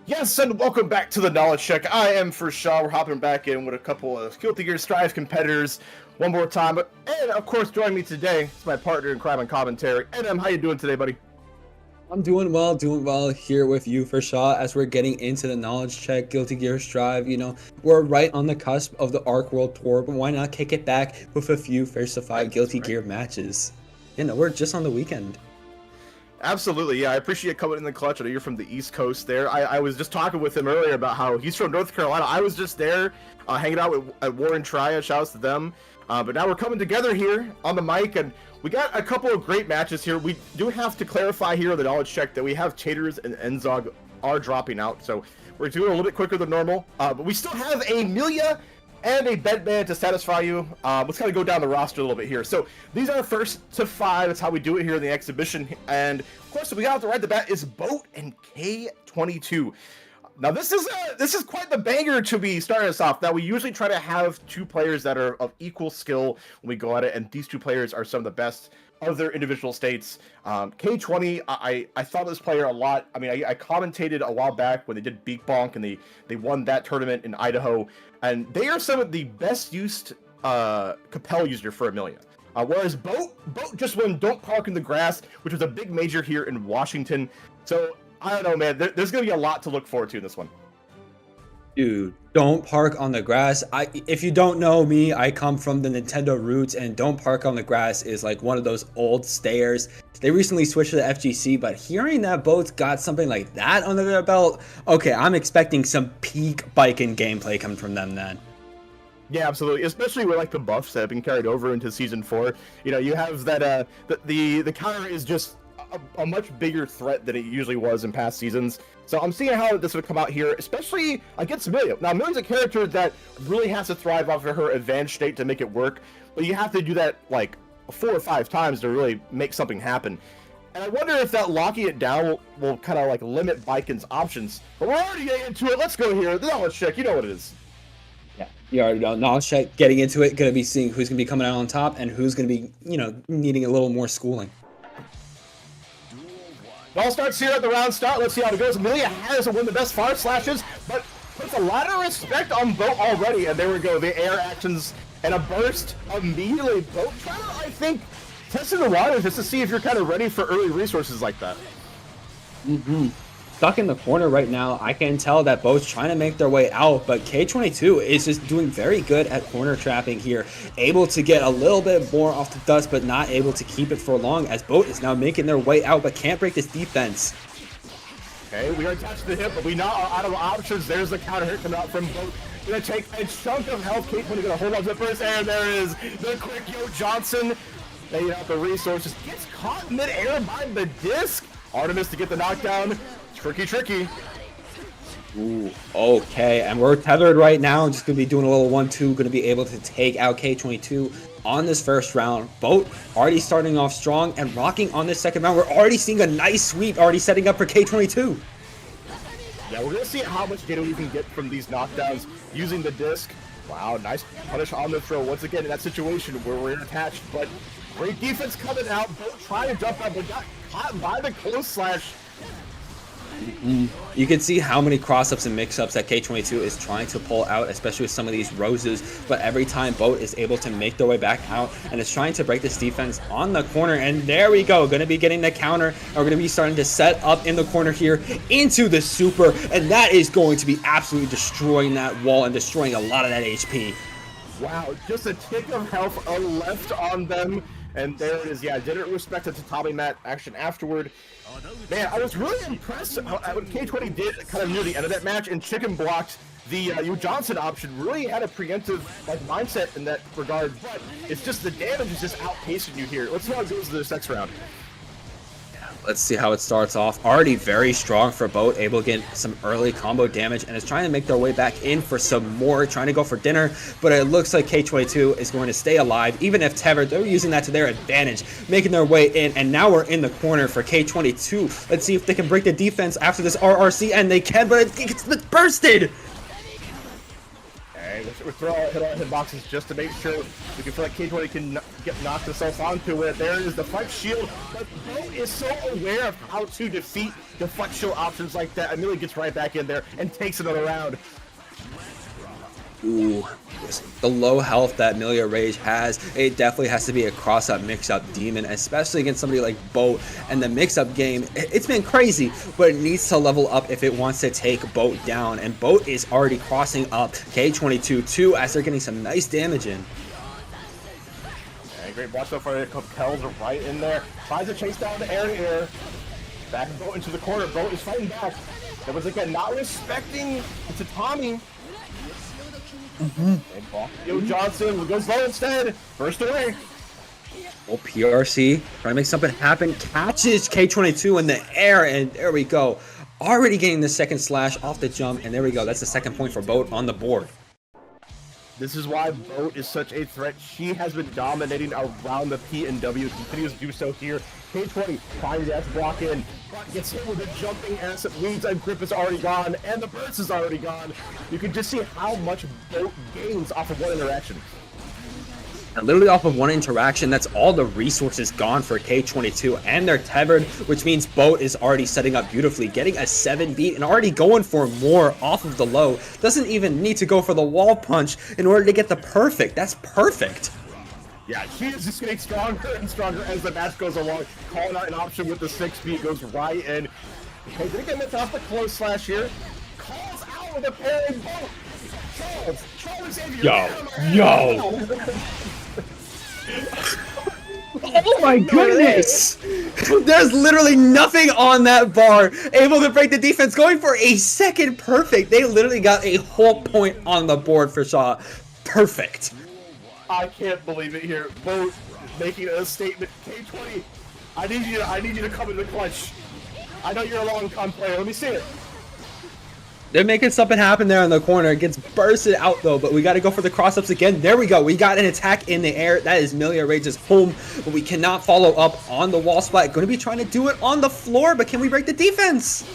Yes, and welcome back to the Knowledge Check. I am for Shaw. We're hopping back in with a couple of GGStrive competitors one more time. And of course, joining me today is my partner in crime and commentary. Adam, how you doing today, buddy? I'm doing well here with you for Shaw as we're getting into the knowledge check, Guilty Gear Strive. We're right on the cusp of the Arc World Tour, but why not kick it back with a few first to five Guilty Gear matches? We're just on the weekend. Absolutely, yeah. I appreciate you coming in the clutch. I know you're from the East Coast there. I was just talking with him earlier about how he's from North Carolina. I was just there hanging out at Warren Tria. Shouts to them. But now we're coming together here on the mic, and we got a couple of great matches here. We do have to clarify here on the knowledge check that we have Taters and Enzog are dropping out, so we're doing a little bit quicker than normal. But we still have a Amelia and a Bedman to satisfy you. Let's kind of go down the roster a little bit here. So these are first to five. That's how we do it here in the exhibition. And of course, we got to right the bat is Boat and K22. Now this is quite the banger to be starting us off. Now we usually try to have two players that are of equal skill when we go at it, and these two players are some of the best of their individual states. K20, I thought this player a lot. I mean, I commentated a while back when they did Beak Bonk and they won that tournament in Idaho, and they are some of the best used Capel user for Amelia. Whereas Boat just won Don't Park in the Grass, which was a big major here in Washington. So I don't know, man. There's going to be a lot to look forward to in this one. Dude, Don't Park on the Grass. If you don't know me, I come from the Nintendo roots, and Don't Park on the Grass is like one of those old stayers. They recently switched to the FGC, but hearing that Boat's got something like that under their belt, okay, I'm expecting some peak biking gameplay coming from them then. Yeah, absolutely. Especially with like the buffs that have been carried over into Season 4. You know, you have that the counter is just a much bigger threat than it usually was in past seasons. So I'm seeing how this would come out here, especially against Amelia. Now, Amelia's a character that really has to thrive off of her advanced state to make it work, but you have to do that like 4 or 5 times to really make something happen. And I wonder if that locking it down will kind of like limit Biken's options. But we're already getting into it. Let's go here. The knowledge check. You know what it is. Yeah, you already know. Knowledge check, getting into it, going to be seeing who's going to be coming out on top and who's going to be, needing a little more schooling. It all starts here at the round start. Let's see how it goes. Amelia has one of the best fire slashes, but puts a lot of respect on Boat already. And there we go. The air actions and a burst immediately. Boat trying to, I think, testing the waters just to see if you're kind of ready for early resources like that. Stuck in the corner right now. I can tell that Boat's trying to make their way out, but K22 is just doing very good at corner trapping here. Able to get a little bit more off the dust, but not able to keep it for long as Boat is now making their way out, but can't break this defense. Okay, we are attached to the hip, but we now are out of options. There's the counter hit coming out from Boat. Gonna take a chunk of health. K20 gonna hold on to it first, and there is the quick Yo Johnson. Laying out the resources. Gets caught mid-air by the disc. Artemis to get the knockdown. Tricky. Ooh, okay, and we're tethered right now. Just gonna be doing a little 1-2. Gonna be able to take out K22 on this first round. Boat already starting off strong and rocking on this second round. We're already seeing a nice sweep already setting up for K22. Yeah, we're gonna see how much data we can get from these knockdowns using the disc. Wow, nice punish on the throw once again in that situation where we're attached, but great defense coming out. Boat trying to jump out, but got caught by the close slash. You can see how many cross-ups and mix-ups that K22 is trying to pull out, especially with some of these roses, but every time Boat is able to make their way back out and is trying to break this defense on the corner, and there we go, going to be getting the counter, and we're going to be starting to set up in the corner here into the super, and that is going to be absolutely destroying that wall and destroying a lot of that HP. Wow, just a tick of health left on them. And there it is. Yeah, didn't respect the tatami mat action afterward. Man, I was really impressed what K20 did kind of near the end of that match and chicken blocked the Yu Johnson option. Really had a preemptive mindset in that regard, but it's just the damage is just outpacing you here. Let's see how it goes to this next round. Let's see how it starts off. Already very strong for Boat, able to get some early combo damage, and is trying to make their way back in for some more, trying to go for dinner, but it looks like K22 is going to stay alive, even if tethered. They're using that to their advantage, making their way in, and now we're in the corner for K22. Let's see if they can break the defense after this RRC, and they can, but it gets bursted! Okay, we're throwing hit on hitboxes just to make sure we can feel like K20 can get knocked himself onto it. There is the flex shield, but Bo is so aware of how to defeat the flex shield options like that. Amelia gets right back in there and takes another round. Ooh, the low health that Amelia Rage has, it definitely has to be a cross-up mix-up demon, especially against somebody like Boat. And the mix-up game, it's been crazy, but it needs to level up if it wants to take Boat down. And Boat is already crossing up K22 too, as they're getting some nice damage in. Yeah, great block so far. Compels are right in there. Tries to chase down the air. Back and Boat into the corner. Boat is fighting back. There was again not respecting the tatami. Yo, Johnson goes low instead. First away. Well, PRC trying to make something happen. Catches K22 in the air, and there we go. Already getting the second slash off the jump, and there we go. That's the second point for Boat on the board. This is why Boat is such a threat. She has been dominating around the P and W. Continues to do so here. K20 finds that block in, but gets hit with a jumping ass. Leads and grip is already gone, and the burst is already gone. You can just see how much Boat gains off of one interaction. And literally off of one interaction, that's all the resources gone for K22, and they're tethered, which means Boat is already setting up beautifully, getting a 7 beat and already going for more off of the low. Doesn't even need to go for the wall punch in order to get the perfect. That's perfect. Yeah, she is just getting stronger and stronger as the match goes along. Calling out an option with the 6 beat goes right in. Okay, did it get missed off the close slash here? Calls out with a parry. Charles Xavier. Yo. Oh my goodness! There's literally nothing on that bar. Able to break the defense, going for a second perfect. They literally got a whole point on the board for Shaw. Perfect. I can't believe it here. Boat making a statement. K20, I need you to come in the clutch. I know you're a long con player. Let me see it. They're making something happen there in the corner. It gets bursted out though, but we got to go for the cross-ups again. There we go. We got an attack in the air. That is Amelia Rage's home, but we cannot follow up on the wall spot. Going to be trying to do it on the floor, but can we break the defense?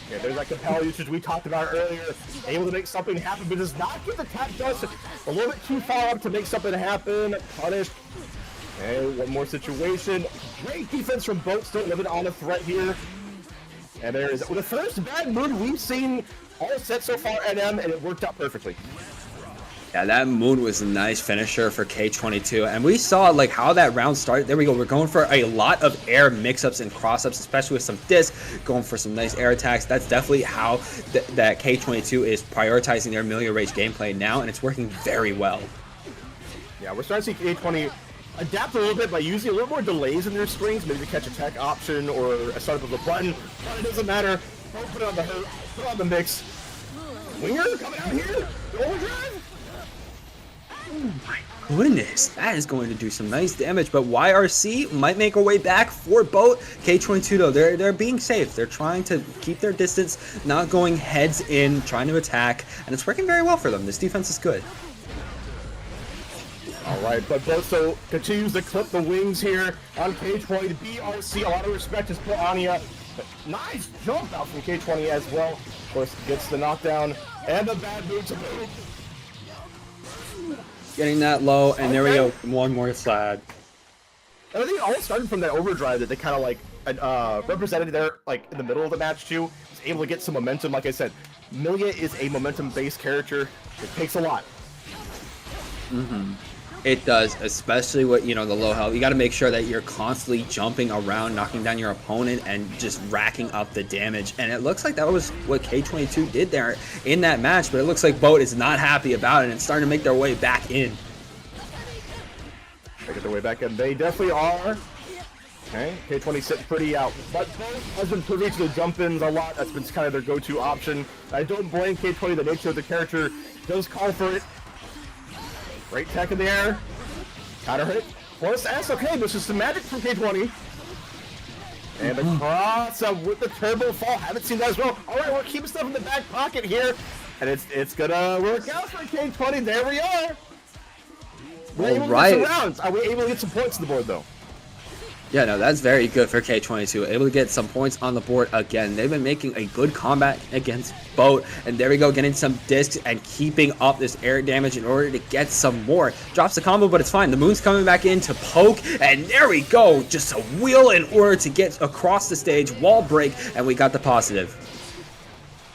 Yeah, there's that compel usage we talked about earlier. Able to make something happen, but does not get the tap dust a little bit too far up to make something happen. Punished. Okay, one more situation. Great defense from Boat, still living on a threat here. And there is the first bad moon we've seen all set so far at M, and it worked out perfectly. Yeah, that moon was a nice finisher for K22, and we saw like how that round started. There we go. We're going for a lot of air mix-ups and cross-ups, especially with some disc, going for some nice air attacks. That's definitely how that K22 is prioritizing their Amelia Rage gameplay now, and it's working very well. Yeah, we're starting to see K20 adapt a little bit by using a little more delays in their strings, maybe to catch a tech option or a startup of a button, but it doesn't matter. Don't put it on the hurt, put it on the mix. Winger coming out here, overdrive. Oh my goodness, that is going to do some nice damage, but YRC might make a way back for Boat. K22 though, they're being safe. They're trying to keep their distance, not going heads in, trying to attack, and it's working very well for them. This defense is good. Alright, but Boat so continues to clip the wings here on K20. BRC, a lot of respect is put on you. Nice jump out from K20 as well. Of course, gets the knockdown and the bad move to Boat. Getting that low, and there we go. One more slide. And I think it all started from that overdrive that they kind of like represented there, like in the middle of the match too. Was able to get some momentum. Like I said, Amelia is a momentum-based character. It takes a lot. It does, especially with, you know, the low health. You got to make sure that you're constantly jumping around, knocking down your opponent, and just racking up the damage. And it looks like that was what K22 did there in that match, but it looks like Boat is not happy about it and starting to make their way back in. They get their way back in. They definitely are. Okay, K20 sits pretty out. But Boat has been privy to the jump-ins a lot. That's been kind of their go-to option. I don't blame K20. The nature of the character does call for it. Great tech in the air. Counter hit. Force S. Okay, this is some magic from K20. And the cross up with the turbo fall. Haven't seen that as well. All right, we're keeping stuff in the back pocket here. And it's gonna work out for K20. There we are. We're able to get some rounds. Are we able to get some points on the board, though? Yeah, no, that's very good for K22. Able to get some points on the board again. They've been making a good combat against Boat. And there we go, getting some discs and keeping up this air damage in order to get some more. Drops the combo, but it's fine. The Moon's coming back in to poke. And there we go. Just a wheel in order to get across the stage. Wall break. And we got the positive.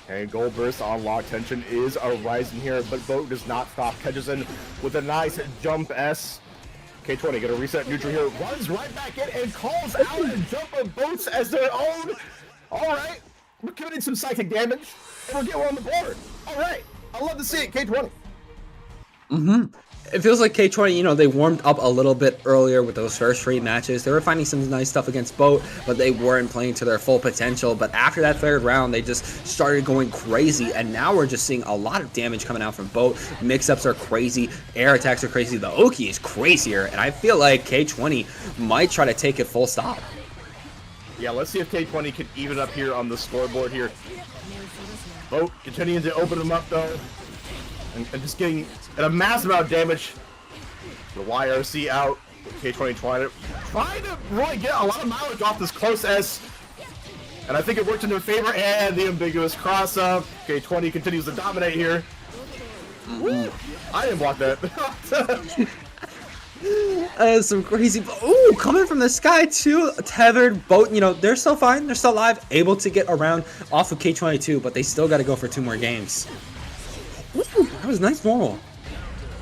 And Gold Burst on lock. Tension is arising here, but Boat does not stop. Catches in with a nice jump S. K20 gonna reset neutral here, runs right back in and calls out a jump of Boats as their own. All right, we're committing some psychic damage, and we're getting on the board. All right, I love to see it, K20. It feels like K20, you know, they warmed up a little bit earlier with those first 3 matches. They were finding some nice stuff against Boat, but they weren't playing to their full potential. But after that 3rd round, they just started going crazy, and now we're just seeing a lot of damage coming out from Boat. Mix-ups are crazy, air attacks are crazy, the Oki is crazier, and I feel like K20 might try to take it full stop. Yeah, let's see if K20 can even up here on the scoreboard here. Boat continuing to open them up, though, and just getting a massive amount of damage. The YRC out. K20 trying to really get a lot of mileage off this close S. And I think it worked in their favor. And the ambiguous cross up. K20 continues to dominate here. Woo! I didn't block that. Some crazy. Ooh, coming from the sky too. Tethered Boat, you know, they're still fine. They're still alive. Able to get around off of K22, but they still got to go for 2 more games. Ooh, that was nice normal.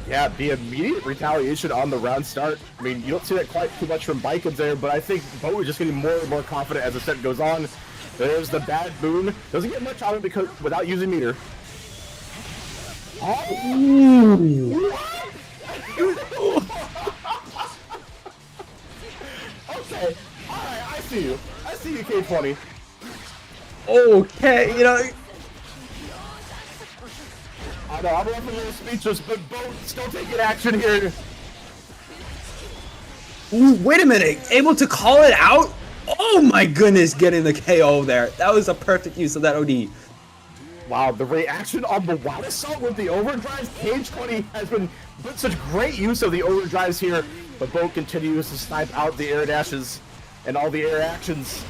Yeah, the immediate retaliation on the round start. I mean, you don't see that quite too much from Bikins there, but I think Boat is just getting more and more confident as the set goes on. There's the bad boon. Doesn't get much out of it because without using meter. Oh. Okay, alright, I see you. I see you, K20. Okay, you know. I know, I'm a little speechless, but Boat still taking action here. Ooh, wait a minute, able to call it out? Oh my goodness, getting the KO there. That was a perfect use of that OD. Wow, the reaction on the wild assault with the overdrives. K20 has been put such great use of the overdrives here, but Boat continues to snipe out the air dashes and all the air actions.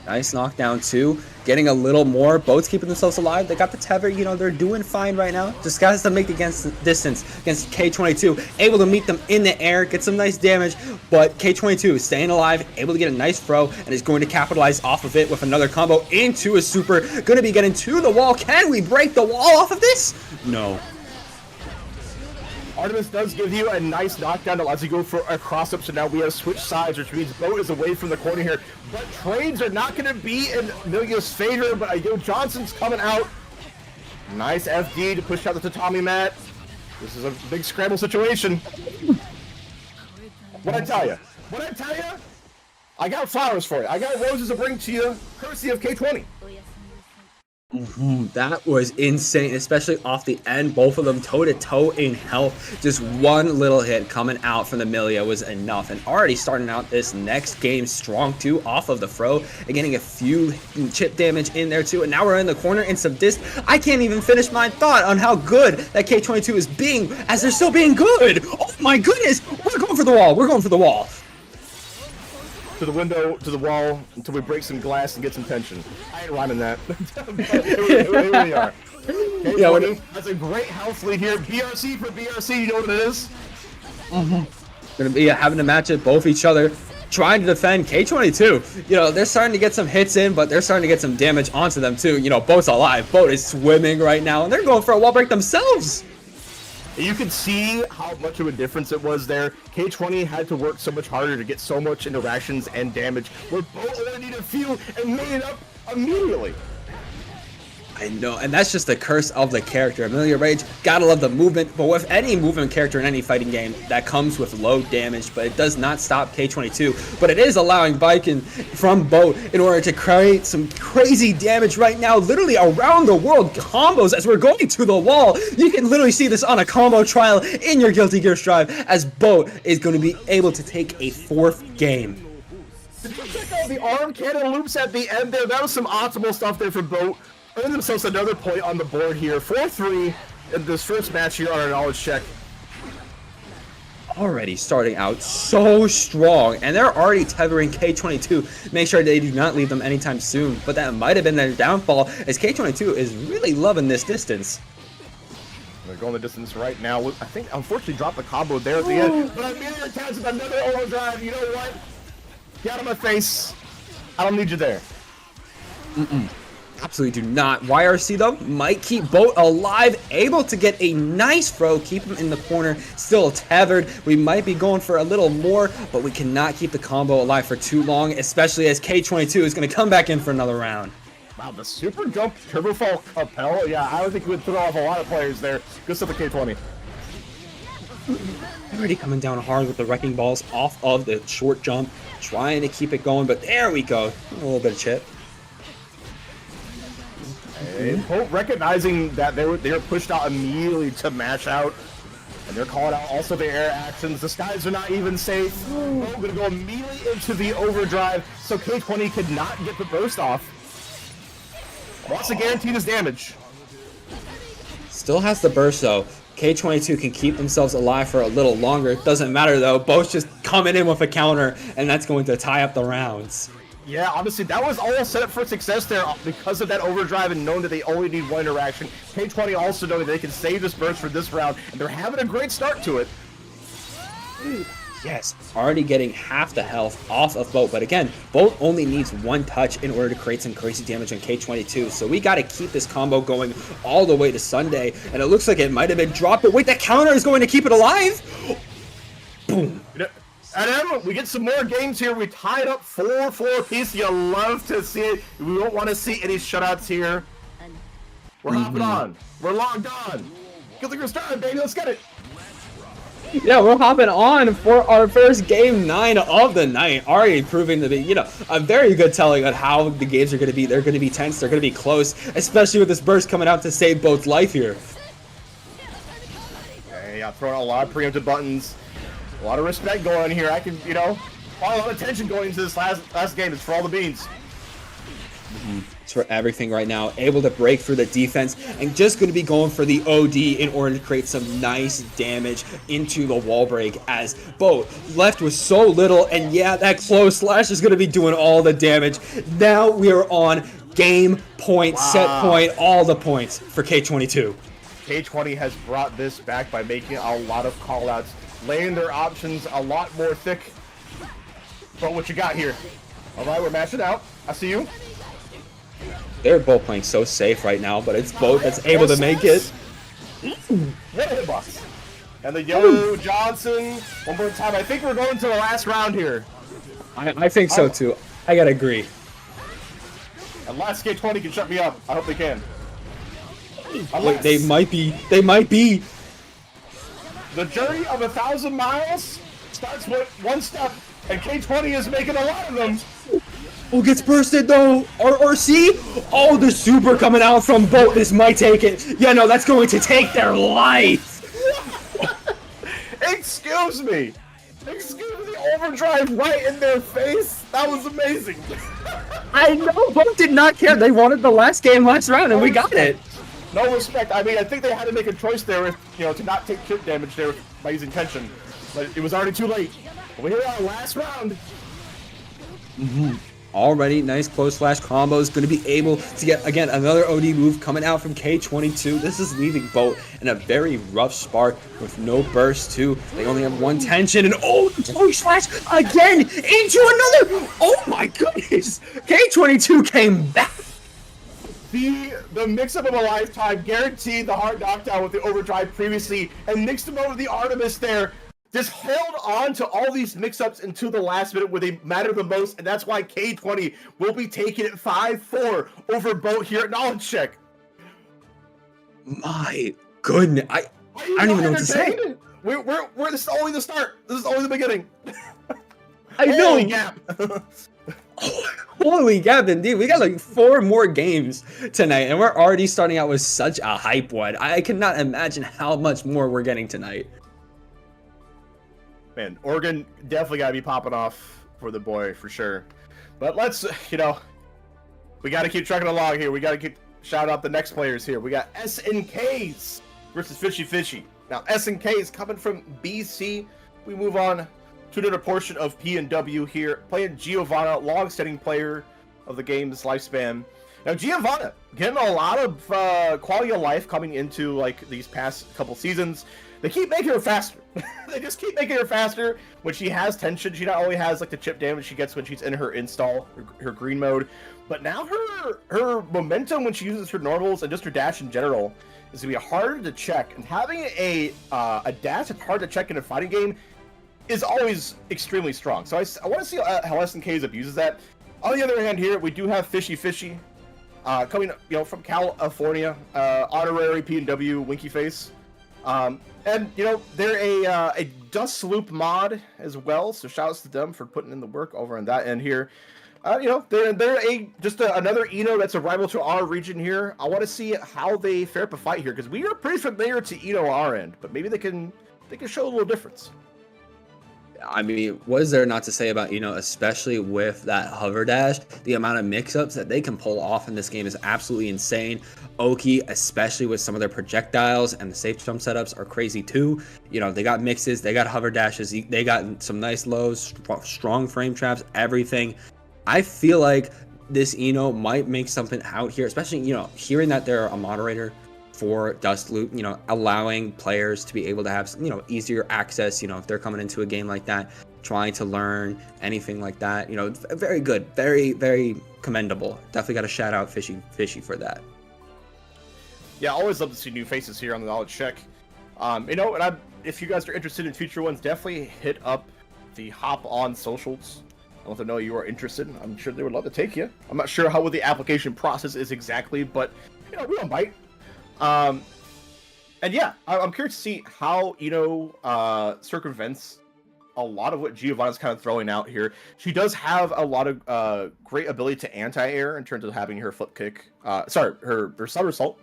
Nice knockdown too. Getting a little more. Boat's keeping themselves alive. They got the tether. You know, they're doing fine right now. Just has to make the distance against K22. Able to meet them in the air. Get some nice damage. But K22 is staying alive. Able to get a nice throw. And is going to capitalize off of it with another combo into a super. Going to be getting to the wall. Can we break the wall off of this? No. Artemis does give you a nice knockdown that allows you to go for a cross-up, so now we have switched sides, which means Boat is away from the corner here. But trades are not going to be in Milia's favor, but Yo Johnson's coming out. Nice FD to push out the tatami mat. This is a big scramble situation. What'd I tell you? What'd I tell you? I got flowers for you. I got roses to bring to you, courtesy of K20. That was insane, especially off the end. Both of them toe-to-toe in health. Just one little hit coming out from the Milia was enough. And already starting out this next game strong too, off of the throw and getting a few chip damage in there too. And now we're in the corner in some disc. I can't even finish my thought on how good that K22 is being as they're still being good. Oh my goodness, we're going for the wall. We're going for the wall. To the window, to the wall, until we break some glass and get some tension. I ain't rhyming that. Here we are. Okay, yeah, that's a great health lead here. BRC for BRC, you know what it is? Gonna be having to match it both each other, trying to defend K22. You know, they're starting to get some hits in, but they're starting to get some damage onto them too. You know, Boat's alive. Boat is swimming right now, and they're going for a wall break themselves. You can see how much of a difference it was there. K20 had to work so much harder to get so much interactions and damage, where Boat only needed a few and made it up immediately. I know, and that's just the curse of the character. Amelia Rage, gotta love the movement, but with any movement character in any fighting game, that comes with low damage, but it does not stop K22. But it is allowing Viking from Boat in order to create some crazy damage right now, literally around the world combos as we're going to the wall. You can literally see this on a combo trial in your Guilty Gear Strive as Boat is going to be able to take a 4th game. Did you check out the arm cannon loops at the end there? That was some optimal stuff there for Boat. Earn themselves another point on the board here. 4-3 in this first match here on our knowledge check. already starting out so strong, and they're already tethering K22. Make sure they do not leave them anytime soon, but that might have been their downfall, as K22 is really loving this distance. They're going the distance right now. I think, unfortunately, dropped the combo there at the end, but Amelia attacks with another overdrive. You know what? Get out of my face. I don't need you there. Absolutely do not. YRC, though, might keep Boat alive, able to get a nice throw, keep him in the corner, still tethered. We might be going for a little more, but we cannot keep the combo alive for too long, especially as K22 is going to come back in for another round. Wow, the super jump turbo fall Capel. Yeah, I would think it would throw off a lot of players there. Good stuff with K20. Already coming down hard with the wrecking balls off of the short jump, trying to keep it going, but there we go. A little bit of chip. And Pope recognizing that they were pushed out immediately to mash out, and they're calling out also the air actions. The skies are not even safe. Pope gonna go immediately into the overdrive, so K20 could not get the burst off. Wants to guarantee his damage. Still has the burst though. K22 can keep themselves alive for a little longer. Doesn't matter though. Both just coming in with a counter, and that's going to tie up the rounds. Yeah, honestly, that was all set up for success there because of that overdrive and knowing that they only need one interaction. K20 also knowing that they can save this burst for this round, and they're having a great start to it. Yes, already getting half the health off of Boat, but again, Boat only needs one touch in order to create some crazy damage on K22, so we got to keep this combo going all the way to Sunday, and it looks like it might have been dropped, but wait, that counter is going to keep it alive? Boom. And then we get some more games here. We tied up 4-4 apiece. You love to see it. We don't want to see any shutouts here. We're hopping on. We're logged on. Good thing we're starting, baby. Let's get it. Yeah, we're hopping on for our first game 9 of the night. Already proving to be, you know, a very good telling on how the games are going to be. They're going to be tense. They're going to be close, especially with this burst coming out to save Boat's life here. Okay, yeah, throwing a lot of preemptive buttons. A lot of respect going on here. I can, you know, a lot of attention going into this last game. It's for all the beans. It's for everything right now. Able to break through the defense and just going to be going for the OD in order to create some nice damage into the wall break as Boat left with so little. And yeah, that close slash is going to be doing all the damage. Now we are on game point, set point, all the points for K22. K20 has brought this back by making a lot of callouts, laying their options a lot more thick. But what you got here? All right, we're mashing out. I see you. They're both playing so safe right now, but it's Boat that's able to make it. What a hitbox. And the Yo Johnson, one more time. I think we're going to the last round here. I think so too. I gotta agree. Unless K20 can shut me up. I hope they can. Wait, they might be. They might be. The journey of 1,000 miles starts with one step, and K20 is making a lot of them. Oh, gets bursted though. Or see? Oh, the super coming out from Boat. This might take it. Yeah, no, that's going to take their life. Excuse me. Excuse me, overdrive right in their face. That was amazing. I know. Boat did not care. They wanted the last game, last round, and we got it. No respect. I mean, I think they had to make a choice there, you know, to not take chip damage there by using tension. But it was already too late. We're here on last round. Already nice close slash combos. Going to be able to get, again, another OD move coming out from K22. This is leaving Boat in a very rough spot with no burst, too. They only have one tension. And oh, close slash again into another. Oh, my goodness. K22 came back. The mix-up of a lifetime, guaranteed the hard knockdown with the overdrive previously, and mixed him over the Artemis there. Just held on to all these mix-ups until the last minute where they matter the most, and that's why K20 will be taking it 5-4 over Boat here at Knowledge Check. My goodness, I don't even know what to say. This is only the start. This is only the beginning. I know. Holy gap. Holy gap, indeed. We got like 4 more games tonight, and we're already starting out with such a hype one. I cannot imagine how much more we're getting tonight. Man, Oregon definitely got to be popping off for the boy, for sure. But let's, you know, we got to keep trucking along here. We got to keep shout out the next players here. We got SNKs versus Fishy Fishy. Now, SNKs coming from BC. we move on to another portion of P&W here, playing Giovanna, long-standing player of the game's lifespan. Now, Giovanna getting a lot of quality of life coming into like these past couple seasons. They keep making her faster. They just keep making her faster. When she has tension, she not only has like the chip damage she gets when she's in her install, her green mode, but now her momentum when she uses her normals and just her dash in general is gonna be harder to check. And having a dash that's hard to check in a fighting game is always extremely strong. So I want to see how SNKs abuses that. On the other hand, here we do have Fishy coming, from California, honorary P&W Winky Face. And they're a Dust Loop mod as well, so shoutouts to them for putting in the work over on that end here. They're another Eno that's a rival to our region here. I want to see how they fare up a fight here, because we are pretty familiar to Eno on our end, but maybe they can show a little difference. I mean, what is there not to say about, especially with that hover dash, the amount of mix-ups that they can pull off in this game is absolutely insane. Oki, especially with some of their projectiles and the safe jump setups, are crazy too. They got mixes, they got hover dashes, they got some nice lows, strong frame traps, everything. I feel like this Eno might make something out here, especially, hearing that they're a moderator for Dust Loop, allowing players to be able to have, easier access, if they're coming into a game like that, trying to learn anything like that, very good, very, very commendable. Definitely got to shout out Fishy for that. Yeah, always love to see new faces here on the Knowledge Check. And if you guys are interested in future ones, definitely hit up the Hop On socials. I want them to know you are interested. I'm sure they would love to take you. I'm not sure how the application process is exactly, but we don't bite. And yeah, I'm curious to see how circumvents a lot of what Giovanna's kind of throwing out here. She does have a lot of great ability to anti-air in terms of having her flip kick, her somersault,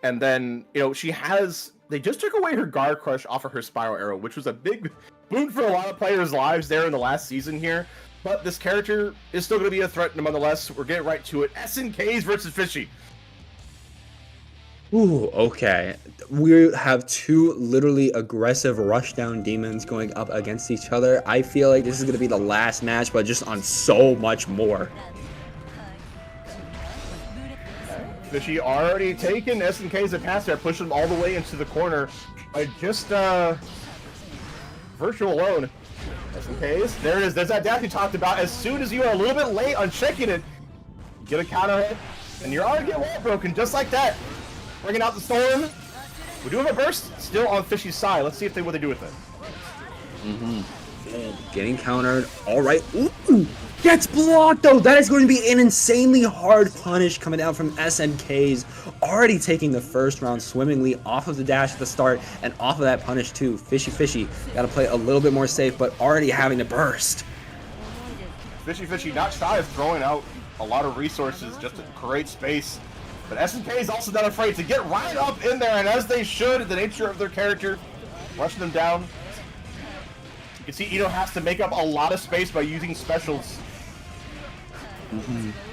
and then they just took away her guard crush off of her spiral arrow, which was a big boon for a lot of players' lives there in the last season here. But this character is still going to be a threat nonetheless. We're getting right to it. SNKs versus Fishy. Ooh, okay. We have two literally aggressive rushdown demons going up against each other. I feel like this is going to be the last match, but just on so much more. Fishy already taken SNK's a pass there, pushing them all the way into the corner by just virtual alone. SNK's, there it is. There's that dash you talked about. As soon as you are a little bit late on checking it, you get a counter hit, and you're already getting wall broken just like that. Bringing out the storm. We do have a burst still on Fishy's side. Let's see what they do with it. Getting countered. All right. Ooh, gets blocked though. That is going to be an insanely hard punish coming down from SNKs. Already taking the first round swimmingly off of the dash at the start and off of that punish too. Fishy got to play a little bit more safe, but already having to burst. Fishy not shy of throwing out a lot of resources just to create space. But SNK is also not afraid to get right up in there, and as they should, the nature of their character, rushing them down. You can see Eno has to make up a lot of space by using specials.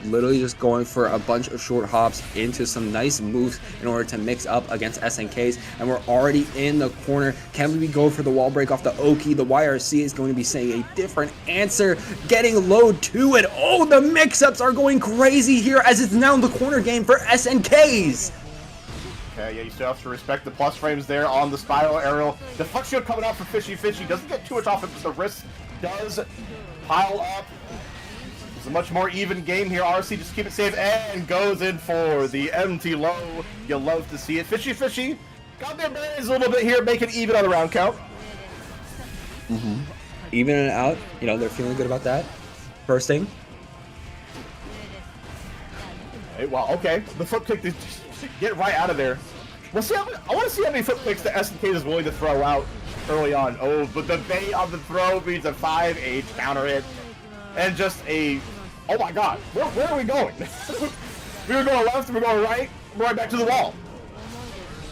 Literally just going for a bunch of short hops into some nice moves in order to mix up against SNKs, and we're already in the corner. Can we go for the wall break off the Oki? The YRC is going to be saying a different answer, getting low to it. Oh, the mix-ups are going crazy here as it's now the corner game for SNKs. Okay, yeah, you still have to respect the plus frames there on the spiral aerial. The fuck shield coming out for Fishy doesn't get too much off it, but the wrist does pile up. It's a much more even game here. RC just keep it safe and goes in for the empty low. You'll love to see it. Fishy got their berries a little bit here, make it even on the round count. Even and out, they're feeling good about that. First thing. Hey, wow, okay. The flip kick, get right out of there. I want to see how many flip kicks the SNK is willing to throw out early on. Oh, but the bait on the throw means a 5H counter hit. And just oh my god, where are we going? We were going left, we're going right, we're right back to the wall.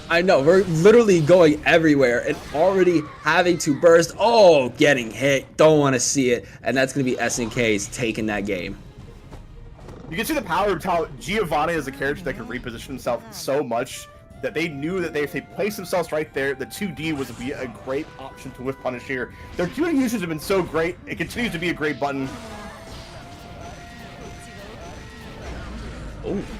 I know, we're literally going everywhere and already having to burst. Oh, getting hit, don't want to see it. And that's going to be SNKs taking that game. You can see the power of how Giovanni is a character that can reposition himself so much that they knew that if they placed themselves right there, the 2D would be a great option to whiff punish here. Their tuning usage have been so great. It continues to be a great button.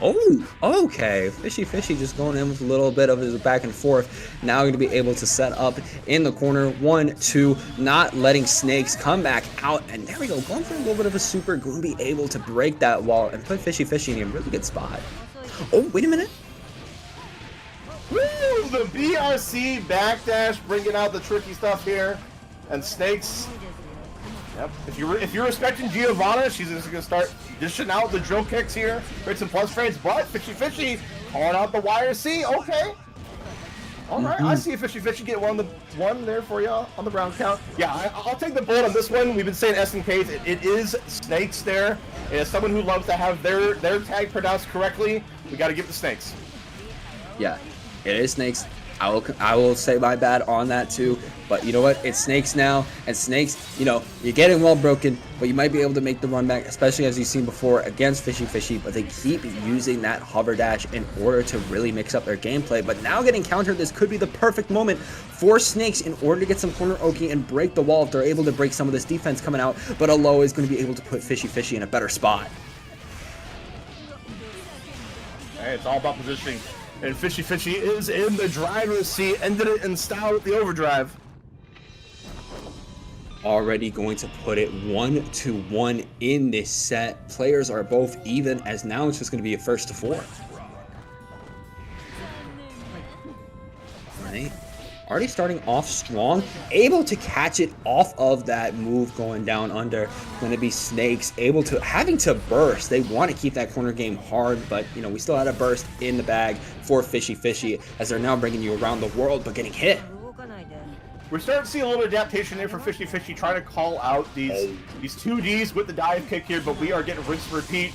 Oh, okay. Fishy just going in with a little bit of his back and forth. Now going to be able to set up in the corner. 1, 2, not letting Snakes come back out. And there we go. Going for a little bit of a super. Going to be able to break that wall and put Fishy in a really good spot. Oh, wait a minute. Woo! The BRC backdash bringing out the tricky stuff here. And Snakes. Yep. If you're respecting Giovanna, she's just gonna start dishing out the drill kicks here, create some plus frames. But Fishy calling out the YRC. Okay. All right. I see Fishy get one there for you on the round count. Yeah, I'll take the bullet on this one. We've been saying SNKs. It is Snakes there. And as someone who loves to have their tag pronounced correctly, we got to give the Snakes. Yeah, it is Snakes. I will say my bad on that too, but you know what? It's Snakes now, and Snakes, you know, you're getting well broken, but you might be able to make the run back, especially as you've seen before against Fishy, but they keep using that hover dash in order to really mix up their gameplay. But now getting countered, this could be the perfect moment for Snakes in order to get some corner oki and break the wall if they're able to break some of this defense coming out, but Aloha is going to be able to put Fishy in a better spot. Hey, it's all about positioning. And Fishy is in the driver's seat, ended it in style with the overdrive. Already going to put it 1-1 in this set. Players are both even, as now it's just going to be a 1st to 4. Right. Already starting off strong, able to catch it off of that move going down under. Going to be Snakes able to having to burst. They want to keep that corner game hard, but you know we still had a burst in the bag for Fishy as they're now bringing you around the world, but getting hit. We're starting to see a little adaptation there for Fishy trying to call out these 2Ds with the dive kick here, but we are getting rinse and repeat.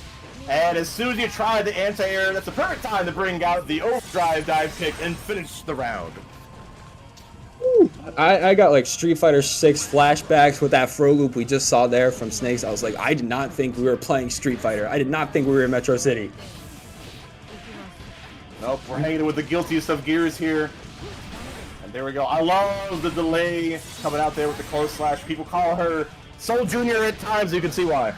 And as soon as you try the anti-air, that's the perfect time to bring out the overdrive dive kick and finish the round. I got like Street Fighter 6 flashbacks with that throw loop we just saw there from Snakes. I was like, I did not think we were playing Street Fighter. I did not think we were in Metro City. Nope, we're hanging with the guiltiest of gears here. And there we go. I love the delay coming out there with the close slash. People call her Soul Junior at times. You can see why.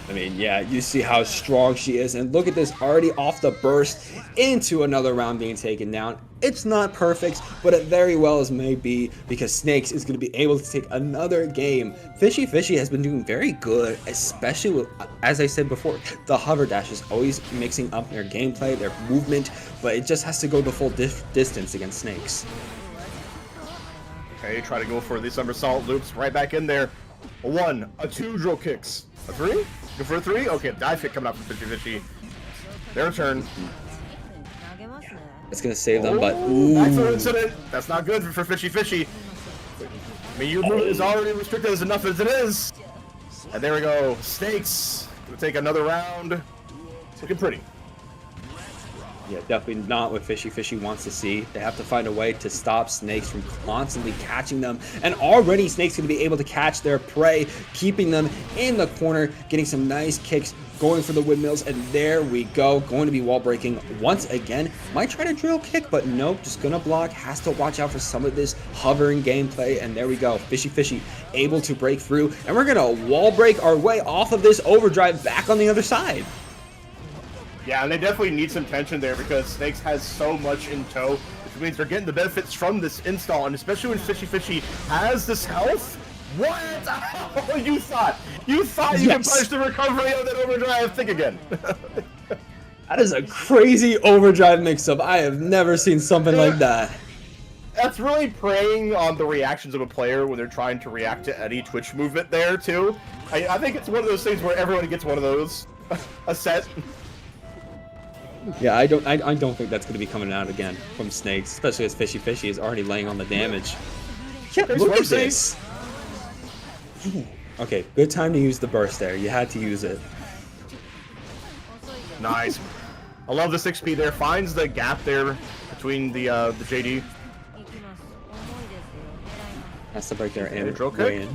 I mean, yeah, you see how strong she is. And look at this, already off the burst into another round being taken down. It's not perfect, but it very well as may be, because Snakes is going to be able to take another game. Fishy has been doing very good, especially with, as I said before, the hover dash is always mixing up their gameplay, their movement, but it just has to go the full distance against Snakes. Okay, try to go for the somersault loops right back in there. A 1, a 2 drill kicks, a 3? Go for a 3? Okay, dive kick coming out from Fishy. Their turn. It's going to save them, but ooh. That's an incident. That's not good for Fishy. I mean, your move is already restricted as enough as it is. And there we go. Snakes gonna take another round. It's looking pretty. Yeah, definitely not what Fishy wants to see. They have to find a way to stop Snakes from constantly catching them. And already Snakes going to be able to catch their prey, keeping them in the corner, getting some nice kicks, going for the windmills, and there we go. Going to be wall breaking once again. Might try to drill kick, but nope, just going to block. Has to watch out for some of this hovering gameplay, and there we go. Fishy able to break through, and we're going to wall break our way off of this overdrive back on the other side. Yeah, and they definitely need some tension there because Snakes has so much in tow, which means they're getting the benefits from this install, and especially when Fishy has this health. What? Oh, you thought you could punish the recovery of that overdrive? Think again. That is a crazy overdrive mix-up. I have never seen something like that. That's really preying on the reactions of a player when they're trying to react to any Twitch movement there too. I think it's one of those things where everyone gets one of those a set. Yeah, I don't think that's going to be coming out again from Snakes, especially as Fishy is already laying on the damage. Yeah, look at this. Okay, good time to use the burst there. You had to use it. Nice. I love the 6P there. Finds the gap there between the JD. Has to break their in. Drill kick.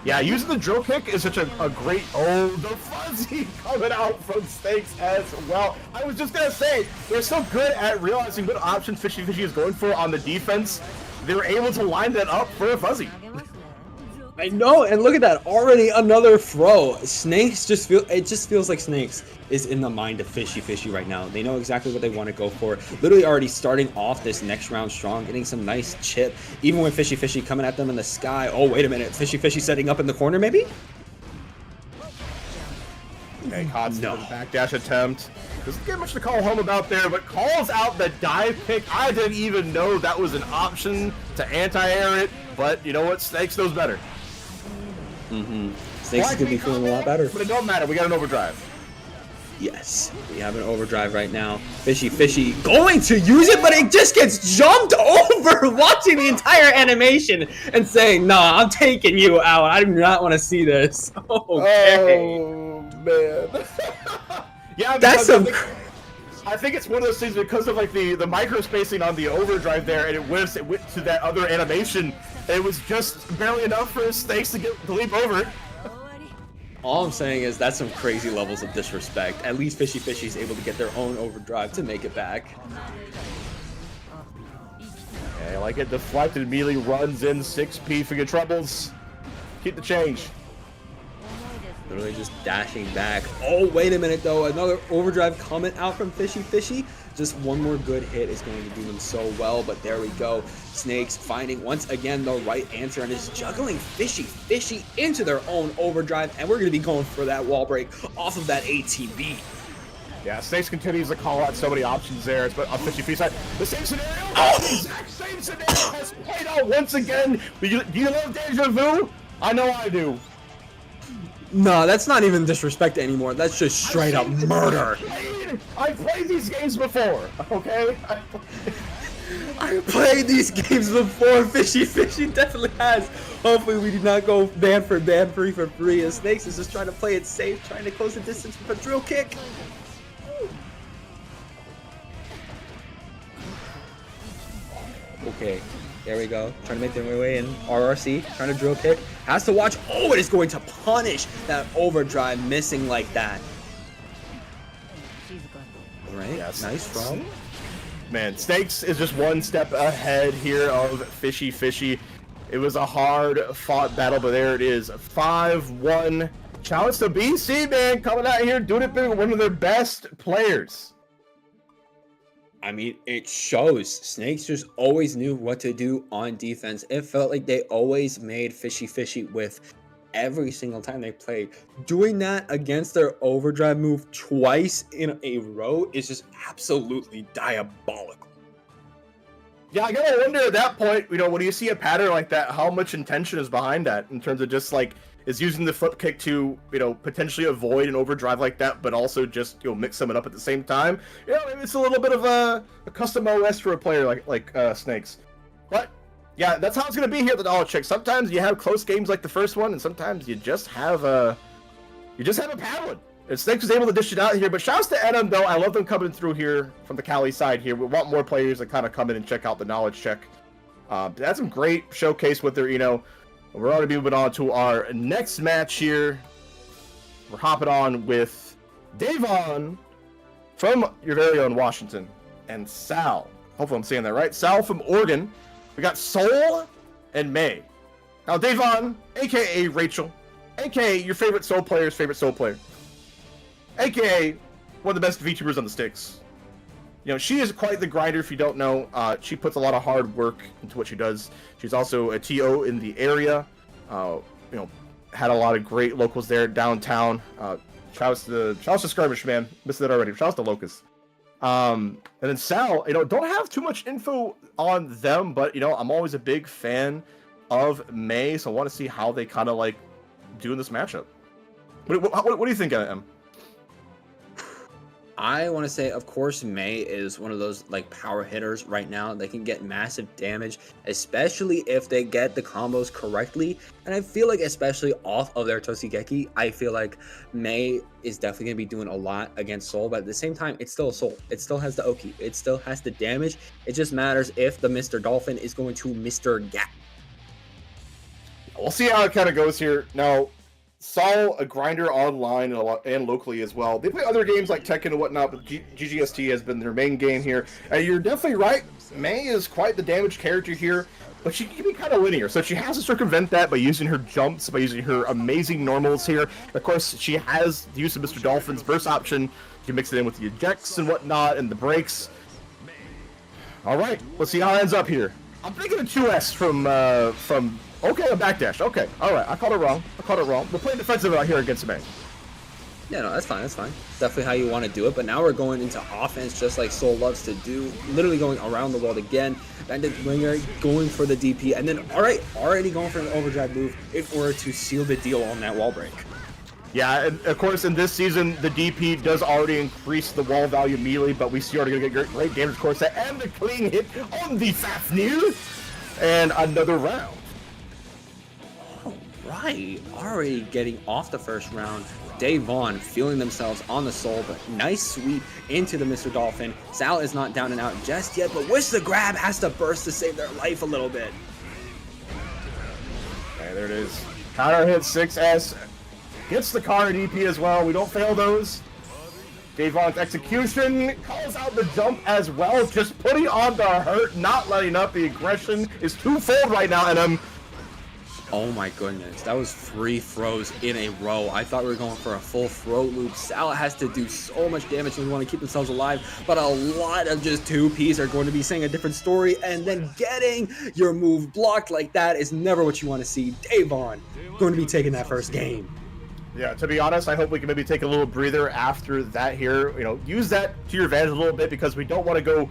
Yeah, using the drill kick is such a great... Oh, the fuzzy coming out from Snakes as well. I was just going to say, they're so good at realizing what options Fishy Fishy is going for on the defense. They were able to line that up for a fuzzy. I know, and look at that, already another throw. Snakes it just feels like Snakes is in the mind of Fishy Fishy right now. They know exactly what they want to go for. Literally already starting off this next round strong, getting some nice chip. Even with Fishy Fishy coming at them in the sky. Oh, wait a minute, Fishy Fishy setting up in the corner maybe? Okay, constant backdash attempt. Doesn't get much to call home about there, but calls out the dive kick. I didn't even know that was an option to anti-air it, but you know what? Snakes knows better. Snakes is going to be feeling a lot better. But it don't matter. We got an overdrive. Yes, we have an overdrive right now. Fishy Fishy going to use it, but it just gets jumped over, watching the entire animation and saying, "Nah, I'm taking you out. I do not want to see this." Okay. Oh, man. Yeah, that's some... I think it's one of those things because of like the micro spacing on the overdrive there, and it went to that other animation. It was just barely enough for Snakes to leap over. All I'm saying is that's some crazy levels of disrespect. At least Fishy Fishy is able to get their own overdrive to make it back. Okay, I like it. Deflected, immediately runs in 6P for your troubles. Keep the change. Literally just dashing back. Oh, wait a minute though. Another overdrive coming out from Fishy Fishy. Just one more good hit is going to do them so well, but there we go. Snakes finding once again the right answer and is juggling Fishy Fishy into their own overdrive, and we're going to be going for that wall break off of that ATB. Yeah, Snakes continues to call out so many options there, but on Fishy Fishy side, the same scenario, the exact same scenario has played out once again. Do you love deja vu? I know I do. No, that's not even disrespect anymore. That's just straight up murder. I've played these games before, okay? I've played these games before. Fishy Fishy definitely has. Hopefully we do not go ban free for free. And Snakes is just trying to play it safe, trying to close the distance with a drill kick. Okay, there we go. Trying to make their way in. RRC, trying to drill kick. Has to watch. Oh, it is going to punish that overdrive, missing like that. Right, yes. Nice throw. Man, Snakes is just one step ahead here of Fishy Fishy. It was a hard-fought battle, but there it is. 5-1. Challenge to BC, man, coming out here, doing it big, one of their best players. I mean, it shows. Snakes just always knew what to do on defense. It felt like they always made Fishy Fishy with every single time they played. Doing that against their overdrive move twice in a row is just absolutely diabolical. Yeah, I gotta wonder at that point, you know, when you see a pattern like that, how much intention is behind that in terms of just like, is using the flip kick to, you know, potentially avoid an overdrive like that, but also just, you know, mix them up at the same time. You know, maybe it's a little bit of a custom OS for a player like Snakes. But yeah, that's how it's gonna be here at the Dollar Chick. Sometimes you have close games like the first one, and sometimes you just have a paddling. And Snakes was able to dish it out here, but shouts to Edom though. I love them coming through here from the Cali side here. We want more players to kind of come in and check out the Knowledge Check. That's some great showcase with their, you know. We're already moving on to our next match here. We're hopping on with Davon from your very own Washington and Sal. Hopefully I'm saying that right. Sal from Oregon. We got Soul and May. Now Davon, aka Rachel, aka your favorite Soul player's favorite Soul player, aka one of the best VTubers on the sticks. You know, she is quite the grinder if you don't know. She puts a lot of hard work into what she does. She's also a TO in the area. You know, had a lot of great locals there downtown. Shouts to Skirmish, man. Missed that already. Shouts to Locust. And then Sal, you know, don't have too much info on them, but, you know, I'm always a big fan of May, so I want to see how they kind of, like, do in this matchup. What do you think, Em? I want to say, of course, May is one of those like power hitters right now. They can get massive damage, especially if they get the combos correctly. And I feel like, especially off of their Toshigeki, I feel like May is definitely going to be doing a lot against Soul. But at the same time, it's still a Soul. It still has the Oki. It still has the damage. It just matters if the Mr. Dolphin is going to Mr. Gap. We'll see how it kind of goes here. Now, Saul, a grinder online and locally as well. They play other games like Tekken and whatnot, but GGST has been their main game here. And you're definitely right. May is quite the damage character here, but she can be kind of linear. So she has to circumvent that by using her jumps, by using her amazing normals here. Of course, she has the use of Mr. Dolphin's burst option. You can mix it in with the ejects and whatnot and the breaks. All right, let's see how it ends up here. I'm thinking of 2S from okay, a backdash. Okay, all right, I called it wrong. We're playing defensive out here against May. Yeah, no, that's fine. That's fine. Definitely how you want to do it. But now we're going into offense, just like Soul loves to do. Literally going around the world again. Bandit Winger going for the DP, and then already going for an overdrive move in order to seal the deal on that wall break. Yeah, and of course in this season the DP does already increase the wall value immediately, but we see already gonna get great damage course and a clean hit on the Fafnir, and another round. Right, already getting off the first round. Dave Vaughn feeling themselves on the Soul, but nice sweep into the Mr. Dolphin. Sal is not down and out just yet, but wish the grab has to burst to save their life a little bit. Okay, there it is. Counter hit 6S. Gets the car DP as well. We don't fail those. Dave Vaughn's execution calls out the jump as well, just putting on the hurt, not letting up. The aggression is twofold right now, and oh my goodness, that was 3 throws in a row. I thought we were going for a full throat loop. Sal has to do so much damage and we want to keep themselves alive, but a lot of just 2Ps are going to be saying a different story, and then getting your move blocked like that is never what you want to see. Dave Vaughn going to be taking that first game. Yeah, to be honest, I hope we can maybe take a little breather after that here. You know, use that to your advantage a little bit, because we don't want to go,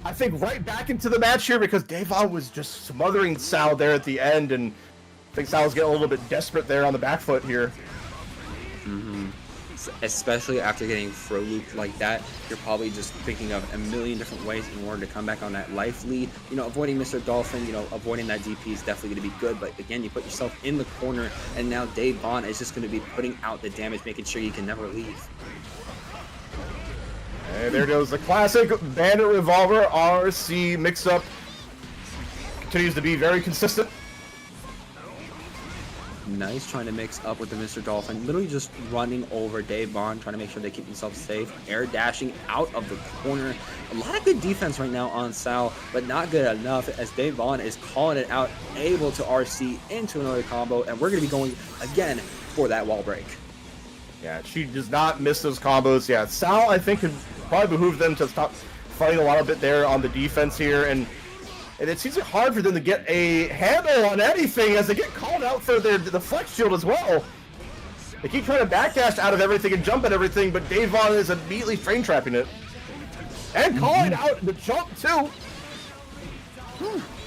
I think, right back into the match here, because Dave Vaughn was just smothering Sal there at the end, and I think Sal's getting a little bit desperate there on the back foot here. Especially after getting throw looped like that, you're probably just thinking of a million different ways in order to come back on that life lead. You know, avoiding Mr. Dolphin, you know, avoiding that DP is definitely going to be good, but again, you put yourself in the corner, and now Dave Vaughn is just going to be putting out the damage, making sure you can never leave. And there goes the classic Bandit Revolver RC mix-up. Continues to be very consistent. Nice trying to mix up with the Mr. Dolphin, literally just running over Dave Vaughn, trying to make sure they keep themselves safe. Air dashing out of the corner. A lot of good defense right now on Sal, but not good enough as Dave Vaughn is calling it out, able to RC into another combo, and we're going to be going again for that wall break. Yeah, she does not miss those combos. Yeah, Sal, I think, could probably behoove them to stop fighting a lot of it there on the defense here, and it seems hard for them to get a handle on anything as they get called out for the flex shield as well. They keep trying to backdash out of everything and jump at everything, but Dave Vaughn is immediately frame trapping it. And calling out the jump too.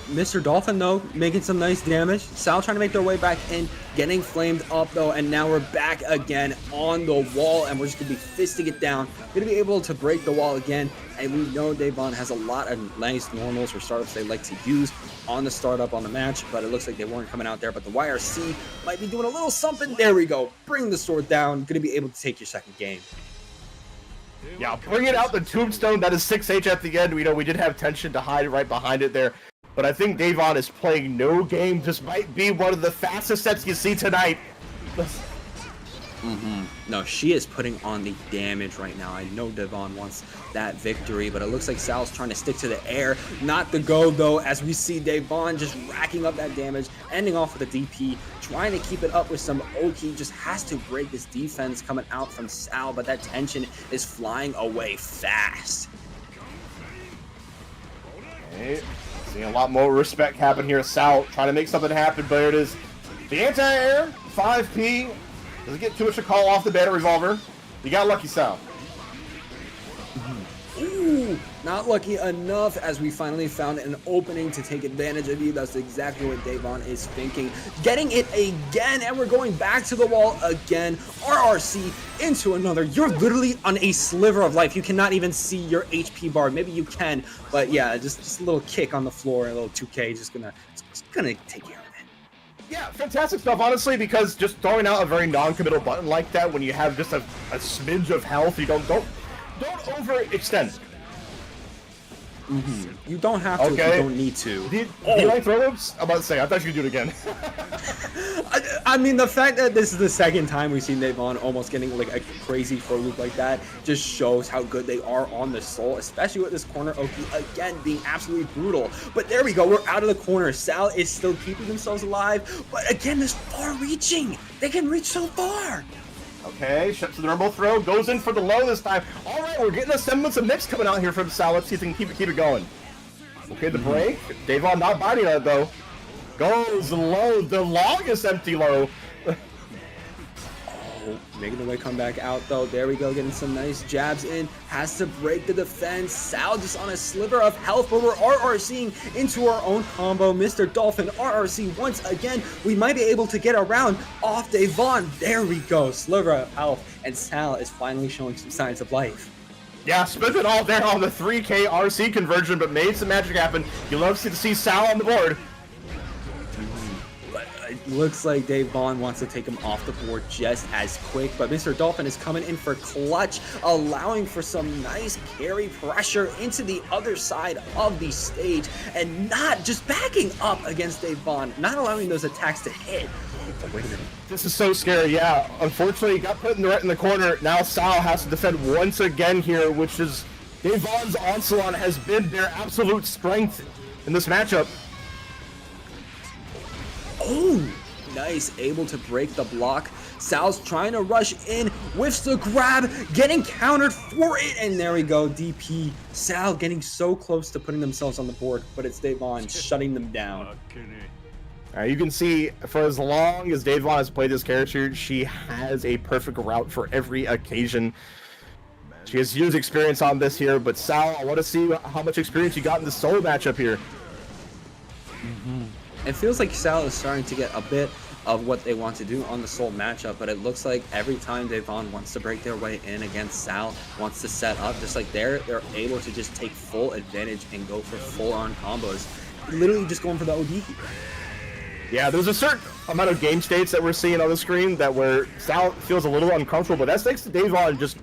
Mr. Dolphin, though, making some nice damage. Sal trying to make their way back in, getting flamed up, though, and now we're back again on the wall, and we're just going to be fisting it down. Going to be able to break the wall again, and we know Dave Vaughn has a lot of nice normals for startups they like to use on the startup on the match, but it looks like they weren't coming out there, but the YRC might be doing a little something. There we go. Bring the sword down. Going to be able to take your second game. Yeah, bringing out the tombstone. That is 6H at the end. We know we did have tension to hide right behind it there. But I think Dave Vaughn is playing no game. This might be one of the fastest sets you see tonight. No, she is putting on the damage right now. I know Dave Vaughn wants that victory, but it looks like Sal's trying to stick to the air. Not the go, though, as we see Dave Vaughn just racking up that damage, ending off with a DP, trying to keep it up with some Oki. Just has to break this defense coming out from Sal, but that tension is flying away fast. Okay. Seeing a lot more respect happen here. Sal trying to make something happen, but it is the anti-air 5P. Doesn't get too much to call off the Bandit Revolver. You got lucky, Sal. Ooh, not lucky enough as we finally found an opening to take advantage of you. That's exactly what Dave Vaughn is thinking. Getting it again, and we're going back to the wall again. RRC into another. You're literally on a sliver of life. You cannot even see your HP bar. Maybe you can, but yeah, just a little kick on the floor, a little 2K, just gonna take care of it. Yeah, fantastic stuff, honestly, because just throwing out a very non-committal button like that when you have just a smidge of health, you don't overextend. You don't have to if you don't need to. Do you like throw loops? I'm about to say, I thought you could do it again. I mean, the fact that this is the second time we've seen Devon almost getting like a crazy throw loop like that just shows how good they are on the Soul, especially with this corner Oki again being absolutely brutal. But there we go, we're out of the corner. Sal is still keeping themselves alive, but again, this far-reaching. They can reach so far. Okay, shuts the normal throw, goes in for the low this time. All right, we're getting a semblance of mix coming out here from Sal. Let's see if they can keep it going. Okay, the break. Devon not biting on it though. Goes low, the longest empty low. Making the way come back out though. There we go, getting some nice jabs in. Has to break the defense. Sal just on a sliver of health, but we're RRCing into our own combo. Mr. Dolphin RRC once again. We might be able to get around off Devon. There we go, sliver of health. And Sal is finally showing some signs of life. Yeah, spent it all there on the 3K RC conversion, but made some magic happen. You love to see Sal on the board. It looks like Dave Vaughn wants to take him off the board just as quick, but Mr. Dolphin is coming in for clutch, allowing for some nice carry pressure into the other side of the stage, and not just backing up against Dave Vaughn, not allowing those attacks to hit. Oh, wait a minute. This is so scary, yeah. Unfortunately, he got put right in the corner. Now Sal has to defend once again here, which is Dave Vaughn's onslaught has been their absolute strength in this matchup. Oh, nice, able to break the block. Sal's trying to rush in, whiffs the grab, getting countered for it, and there we go, DP. Sal getting so close to putting themselves on the board, but it's Dave Vaughn shutting them down. You can see, for as long as Dave Vaughn has played this character, she has a perfect route for every occasion. She has huge experience on this here, but Sal, I want to see how much experience you got in the solo matchup here. It feels like Sal is starting to get a bit of what they want to do on the Soul matchup, but it looks like every time Devon wants to break their way in against Sal, wants to set up, just like they're able to just take full advantage and go for full-on combos. Literally just going for the OD. Yeah, there's a certain amount of game states that we're seeing on the screen that where Sal feels a little uncomfortable, but that's thanks to Devon just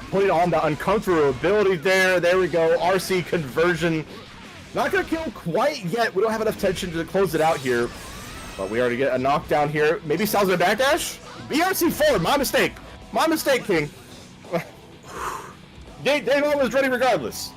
putting on the uncomfortable ability there. There we go, RC conversion. Not gonna kill quite yet. We don't have enough tension to close it out here. But we already get a knockdown here. Maybe Sal's gonna backdash? BRC forward, my mistake. My mistake, King. Devon was ready regardless.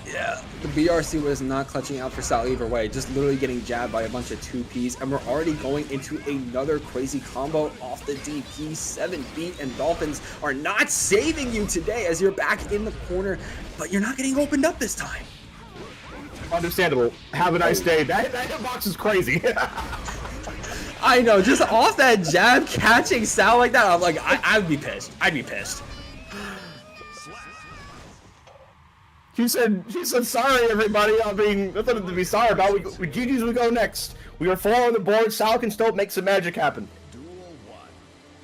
Yeah, the BRC was not clutching out for Sal either way, just literally getting jabbed by a bunch of 2Ps, and we're already going into another crazy combo off the DP. 7-beat and Dolphins are not saving you today as you're back in the corner, but you're not getting opened up this time. Understandable. Have a nice day. That hitbox is crazy. I know, just off that jab, catching Sal like that, I'm like, I'd be pissed. I'd be pissed. She said, sorry, everybody. I mean, nothing to be sorry about. We GG's we go next. We are 4 on the board. Sal can still make some magic happen.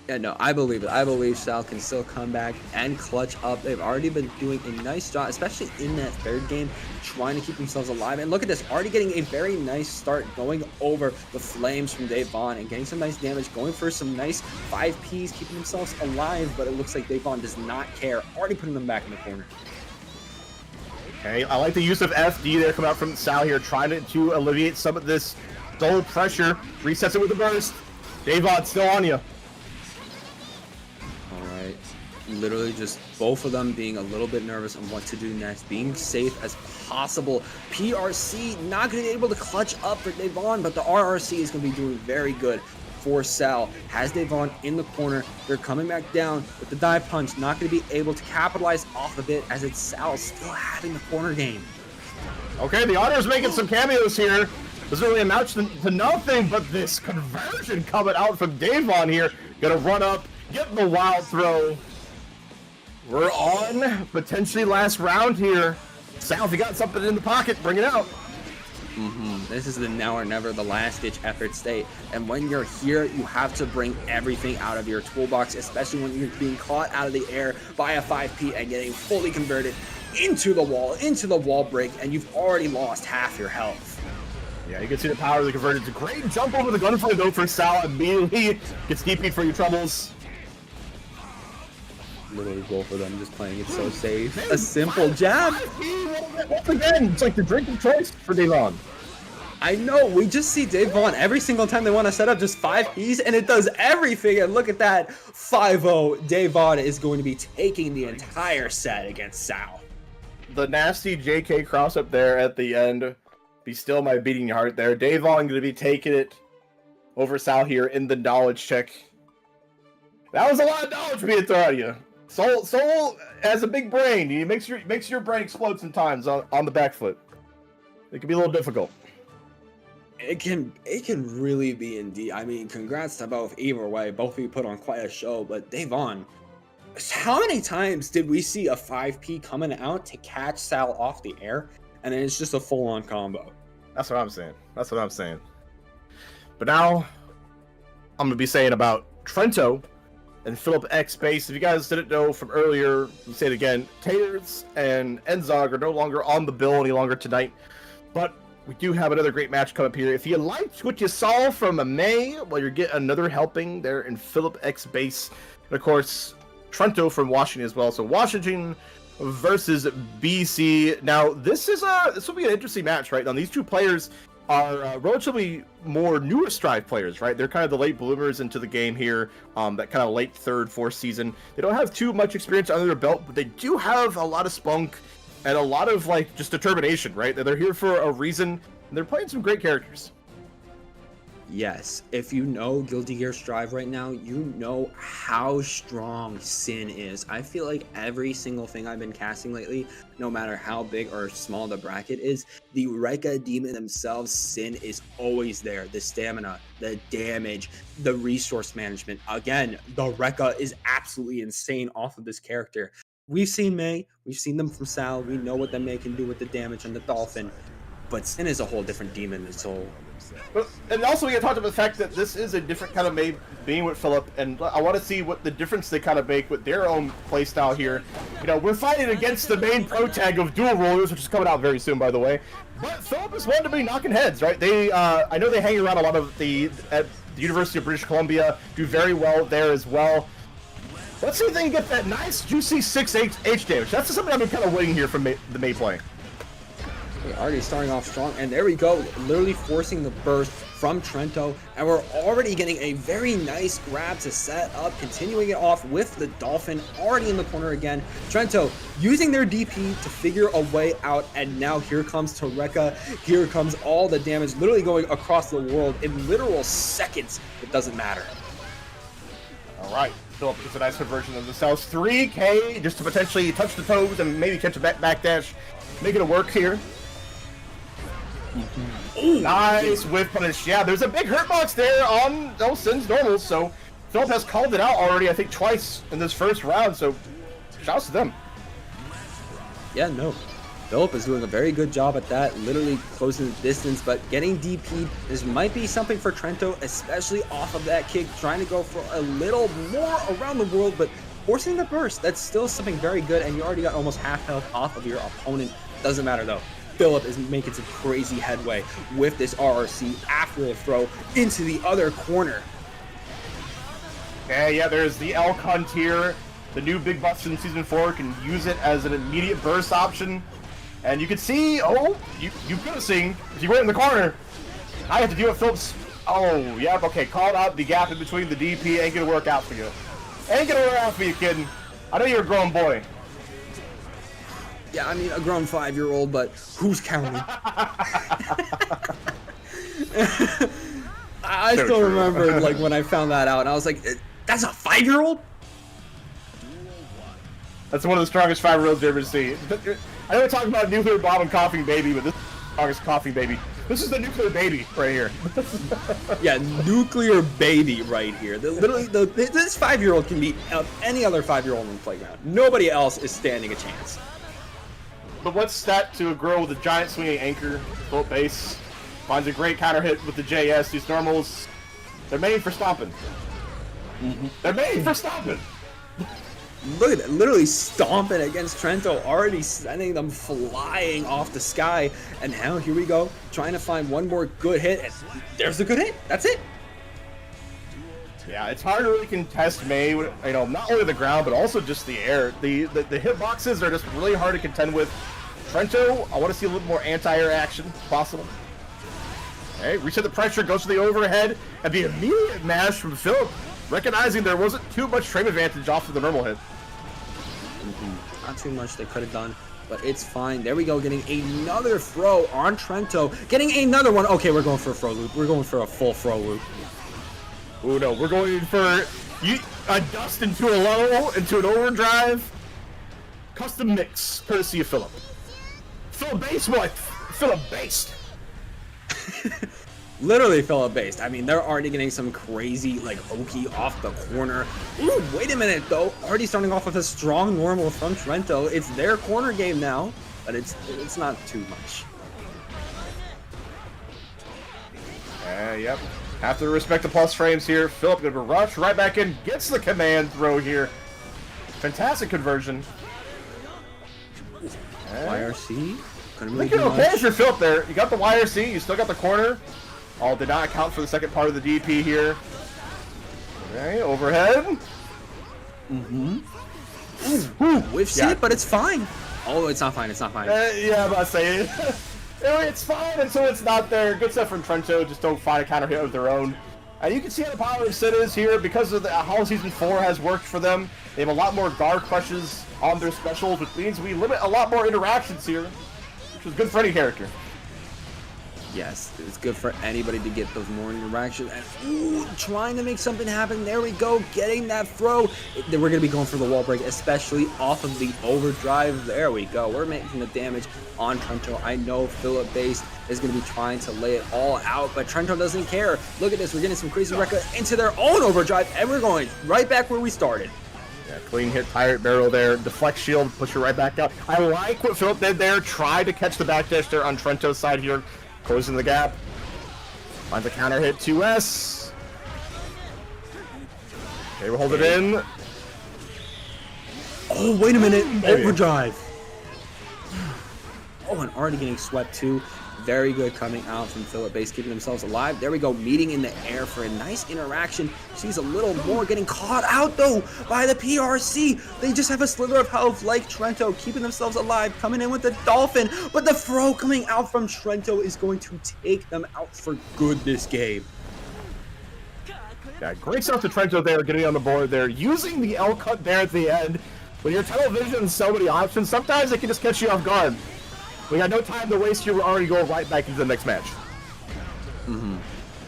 Yeah, no, I believe it. I believe Sal can still come back and clutch up. They've already been doing a nice job, especially in that third game, trying to keep themselves alive. And look at this, already getting a very nice start going over the flames from Dave Vaughn and getting some nice damage, going for some nice 5Ps, keeping themselves alive. But it looks like Dave Vaughn does not care, already putting them back in the corner. Okay, I like the use of FD there coming out from Sal here, trying to alleviate some of this dull pressure. Resets it with a burst. Dave Vaughn still on you. Alright, literally just both of them being a little bit nervous on what to do next, being safe as possible. PRC not going to be able to clutch up for Devon, but the RRC is going to be doing very good for Sal. Has Devon in the corner. They're coming back down with the dive punch, not going to be able to capitalize off of it as it's Sal still having the corner game. Okay, the Honor's making some cameos here. Doesn't really amount to nothing, but this conversion coming out from Devon here. Gonna run up, get the wild throw. We're on potentially last round here. Sal, if you got something in the pocket, bring it out. This is the now or never, the last ditch effort state. And when you're here, you have to bring everything out of your toolbox, especially when you're being caught out of the air by a 5P and getting fully converted into the wall break, and you've already lost half your health. Yeah, you can see the power of the conversion. It's a great jump over the gunfire though for Sal. Immediately gets DP'd for your troubles. literally both of them just playing it so safe. A simple jab. Once again, it's like the drink of choice for Devon. I know, we just see Devon every single time they want to set up just 5Ps, and it does everything. And look at that, 5-0. Devon is going to be taking the entire set against Sal. The nasty JK cross up there at the end. Be still my beating heart there. Devon going to be taking it over Sal here in the knowledge check. That was a lot of knowledge being thrown at you. Soul has a big brain. He makes your brain explode sometimes on the back foot. It can be a little difficult. It can really be indeed. I mean, congrats to both either way. Both of you put on quite a show, but Devon, how many times did we see a 5P coming out to catch Sal off the air, and then it's just a full-on combo? That's what I'm saying. But now, I'm gonna be saying about Trento and Philip X base. If you guys didn't know from earlier, I'll say it again. Taters and Enzog are no longer on the bill any longer tonight, but we do have another great match coming up here. If you liked what you saw from May, well, you're getting another helping there in Philip X base. And of course, Trento from Washington as well. So Washington versus BC. Now, this will be an interesting match, right? Now, these two players are relatively more newer Strive players, right? They're kind of the late bloomers into the game here, that kind of late third, fourth season. They don't have too much experience under their belt, but they do have a lot of spunk and a lot of, like, just determination, right? They're here for a reason, and they're playing some great characters. Yes, if you know Guilty Gear Strive right now, you know how strong Sin is. I feel like every single thing I've been casting lately, no matter how big or small the bracket is, the Rekka demon themselves, Sin is always there. The stamina, the damage, the resource management. Again, the Rekka is absolutely insane off of this character. We've seen May, we've seen them from Sal, we know what the May can do with the damage on the Dolphin, but Sin is a whole different demon than Soul. And also we gotta talk about the fact that this is a different kind of May being with Philip, and I want to see what the difference they kind of make with their own playstyle here. You know, we're fighting against the main pro tag of Dual Rulers, which is coming out very soon, by the way. But Philip is one to be knocking heads, right? They, I know they hang around a lot of at the University of British Columbia, do very well there as well. Let's see if they can get that nice, juicy 6 H damage. That's something I've been kind of waiting here from the May play. Already starting off strong, and there we go, literally forcing the burst from Trento, and we're already getting a very nice grab to set up, continuing it off with the Dolphin already in the corner again. Trento using their DP to figure a way out, and now here comes Rekka, here comes all the damage, literally going across the world in literal seconds. It doesn't matter. All right, Philip gets a nice conversion of the cells. 3K just to potentially touch the toes and maybe catch a backdash, make it a work here. Ooh, nice whiff punish. Yeah, there's a big hurt box there on Sin's normals, so Philip has called it out already, I think twice in this first round, so shouts to them. Yeah, no. Philip is doing a very good job at that, literally closing the distance, but getting DP'd, this might be something for Trento, especially off of that kick, trying to go for a little more around the world, but forcing the burst, that's still something very good, and you already got almost half health off of your opponent. Doesn't matter though. Philip is making some crazy headway with this RRC after the throw into the other corner. Yeah, there's the Elk Hunt here. The new big buffs in Season 4 can use it as an immediate burst option. And you can see, you could have seen, if you were in the corner, I have to deal with Philip's, yeah, okay, called out the gap in between the DP, ain't gonna work out for you. Ain't gonna work out for you, kid. I know you're a grown boy. Yeah, I mean, a grown 5-year-old, but who's counting? I still remember, like, when I found that out, and I was like, that's a 5-year-old? That's one of the strongest 5-year-olds you ever see. I know we're talking about nuclear bomb and coughing baby, but this is the strongest coughing baby. This is the nuclear baby right here. Yeah, nuclear baby right here. Literally, this 5-year-old can beat any other 5-year-old on the playground. Nobody else is standing a chance. But what's that to a girl with a giant swinging anchor, full base, finds a great counter hit with the JS. These normals, they're made for stomping. They're made for stomping. Look at that, literally stomping against Trento, already sending them flying off the sky. And now here we go, trying to find one more good hit, and there's a good hit. That's it. Yeah, it's hard to really contest May, you know, not only the ground, but also just the air. The hitboxes are just really hard to contend with. Trento, I want to see a little more anti-air action, if possible. Okay, reset the pressure, goes to the overhead, and the immediate mash from Philip, recognizing there wasn't too much frame advantage off of the normal hit. Not too much they could have done, but it's fine. There we go, getting another throw on Trento. Getting another one. Okay, we're going for a throw loop. We're going for a full throw loop. Oh no, we're going for a dust into a low, into an overdrive. Custom mix, courtesy of Philip. Philip based what? Philip based. Literally Philip based. I mean, they're already getting some crazy like Oki off the corner. Ooh, wait a minute though. Already starting off with a strong normal from Trento. It's their corner game now, but it's not too much. Yep. Have to respect the plus frames here. Philip gonna rush right back in, gets the command throw here. Fantastic conversion. YRC? Looking okay for Philip there. You got the YRC, you still got the corner. All did not account for the second part of the DP here. Okay, overhead. Whiffs it, but it's fine. Oh, it's not fine. It's not fine. Yeah, I'm about to say it. It's fine until it's not there. Good stuff from Trento. Just don't find a counter hit of their own. And you can see how the power of Sid is here because of how Season 4 has worked for them. They have a lot more guard crushes on their specials, which means we limit a lot more interactions here, which is good for any character. Yes, it's good for anybody to get those more interactions. And ooh, trying to make something happen. There we go, getting that throw. We're going to be going for the wall break, especially off of the overdrive. There we go. We're making the damage on Trento. I know Philip Base is going to be trying to lay it all out, but Trento doesn't care. Look at this. We're getting some crazy record into their own overdrive, and we're going right back where we started. Yeah, clean hit, pirate barrel there, deflect shield, push it right back out. I like what Philip did there. Tried to catch the backdash there on Trento's side here. Closing the gap. Finds a counter hit 2S. Okay, we'll hold it in. Oh, wait a minute. Overdrive. Oh, and already getting swept too. Very good coming out from Philip Base, keeping themselves alive. There we go, meeting in the air for a nice interaction. Sees a little more, getting caught out though by the PRC. They just have a slither of health like Trento, keeping themselves alive, coming in with the Dolphin. But the throw coming out from Trento is going to take them out for good this game. Yeah, great stuff to Trento there, getting on the board there, using the L cut there at the end. When your television has so many options, sometimes it can just catch you off guard. We got no time to waste here. We're already going right back into the next match.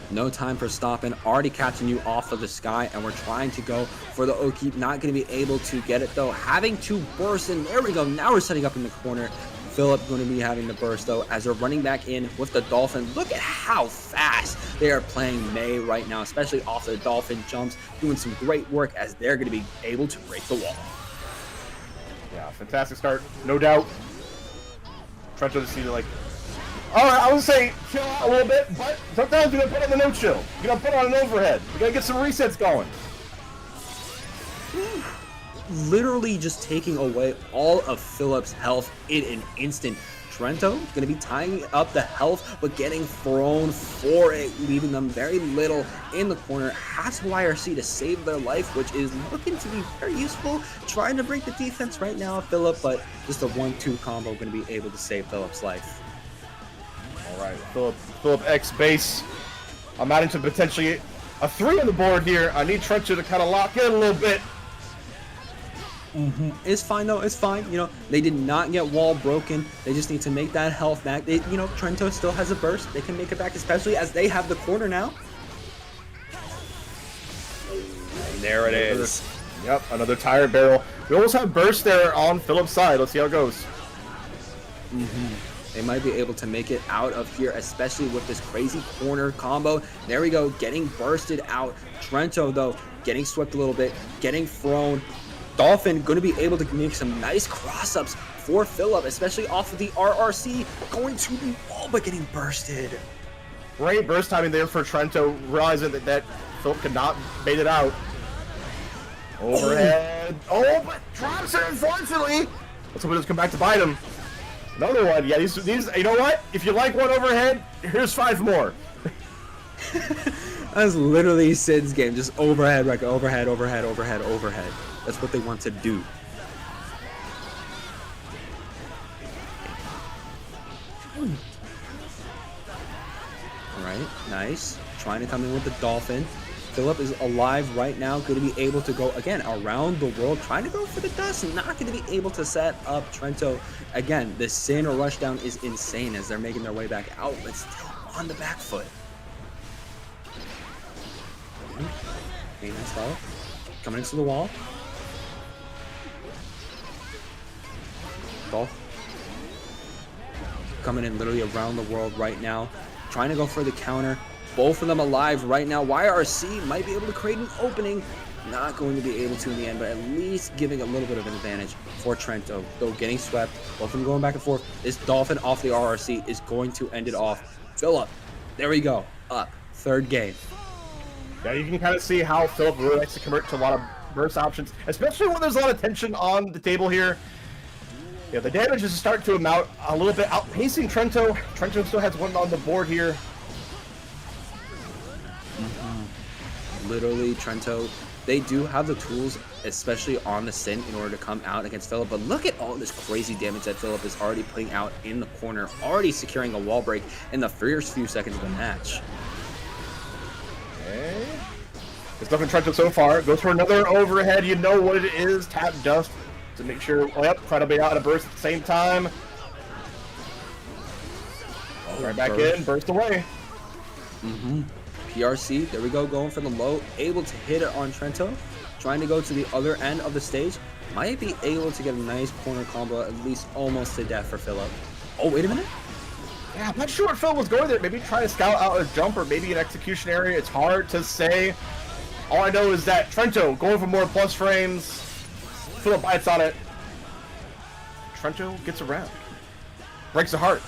No time for stopping. Already catching you off of the sky, and we're trying to go for the Oki. Not going to be able to get it, though. Having to burst, and there we go. Now we're setting up in the corner. Philip going to be having the burst, though, as they're running back in with the Dolphin. Look at how fast they are playing May right now, especially off the Dolphin jumps. Doing some great work as they're going to be able to break the wall. Yeah, fantastic start. No doubt. Trento just need to, like, alright, I would say chill out a little bit, but sometimes you gotta put on the no chill. You gotta put on an overhead. You gotta get some resets going. Literally just taking away all of Philip's health in an instant. Trento going to be tying up the health, but getting thrown for it, leaving them very little in the corner. Has YRC to save their life, which is looking to be very useful. Trying to break the defense right now, Philip, but just a 1-2 combo going to be able to save Philip's life. All right, Philip X base. I'm adding to potentially a 3 on the board here. I need Trento to kind of lock in a little bit. It's fine though, it's fine. You know, they did not get wall broken. They just need to make that health back. You know, Trento still has a burst. They can make it back, especially as they have the corner now. And there it is. Yep, another tire barrel. We almost have burst there on Philip's side. Let's see how it goes. They might be able to make it out of here, especially with this crazy corner combo. There we go, getting bursted out. Trento, though, getting swept a little bit, getting thrown. Dolphin going to be able to make some nice cross-ups for Philip, especially off of the RRC, going to the wall, but getting bursted. Great burst timing there for Trento, realizing that Philip could not bait it out. Overhead. Oh, but drops it, unfortunately. Let's hope it doesn't come back to bite him. Another one. Yeah, these. You know what? If you like one overhead, here's 5 more. That's literally Sid's game. Just overhead, Rekka, overhead, overhead, overhead, overhead. That's what they want to do. Alright, nice. Trying to come in with the Dolphin. Philip is alive right now, going to be able to go, again, around the world, trying to go for the dust, not going to be able to set up Trento. Again, the Sin or Rushdown is insane as they're making their way back out, but still on the back foot. Okay, nice follow. Coming into the wall. Dolph. Coming in literally around the world right now, trying to go for the counter. Both of them alive right now. YRC might be able to create an opening. Not going to be able to in the end, but at least giving a little bit of an advantage for Trento. Though getting swept, both of them going back and forth. This Dolphin off the RRC is going to end it off. Philip, there we go. Up. Third game. Yeah, you can kind of see how Philip really likes to convert to a lot of burst options, especially when there's a lot of tension on the table here. Yeah, the damage is starting to amount a little bit, outpacing Trento. Trento still has one on the board here. Literally, Trento, they do have the tools, especially on the Sin, in order to come out against Philip. But look at all this crazy damage that Philip is already putting out in the corner, already securing a wall break in the first few seconds of the match. Okay. It's nothing Trento so far. Goes for another overhead. You know what it is. Tap dust to make sure. Oh, yep, try to be out in a burst at the same time. Right back in, burst away. PRC, there we go, going for the low, able to hit it on Trento, trying to go to the other end of the stage, might be able to get a nice corner combo, at least almost to death for Philip. Oh, wait a minute. Yeah, I'm not sure what Phil was going there. Maybe try to scout out a jump or maybe an execution area. It's hard to say. All I know is that Trento going for more plus frames. Philip bites on it. Trento gets around. Breaks the heart.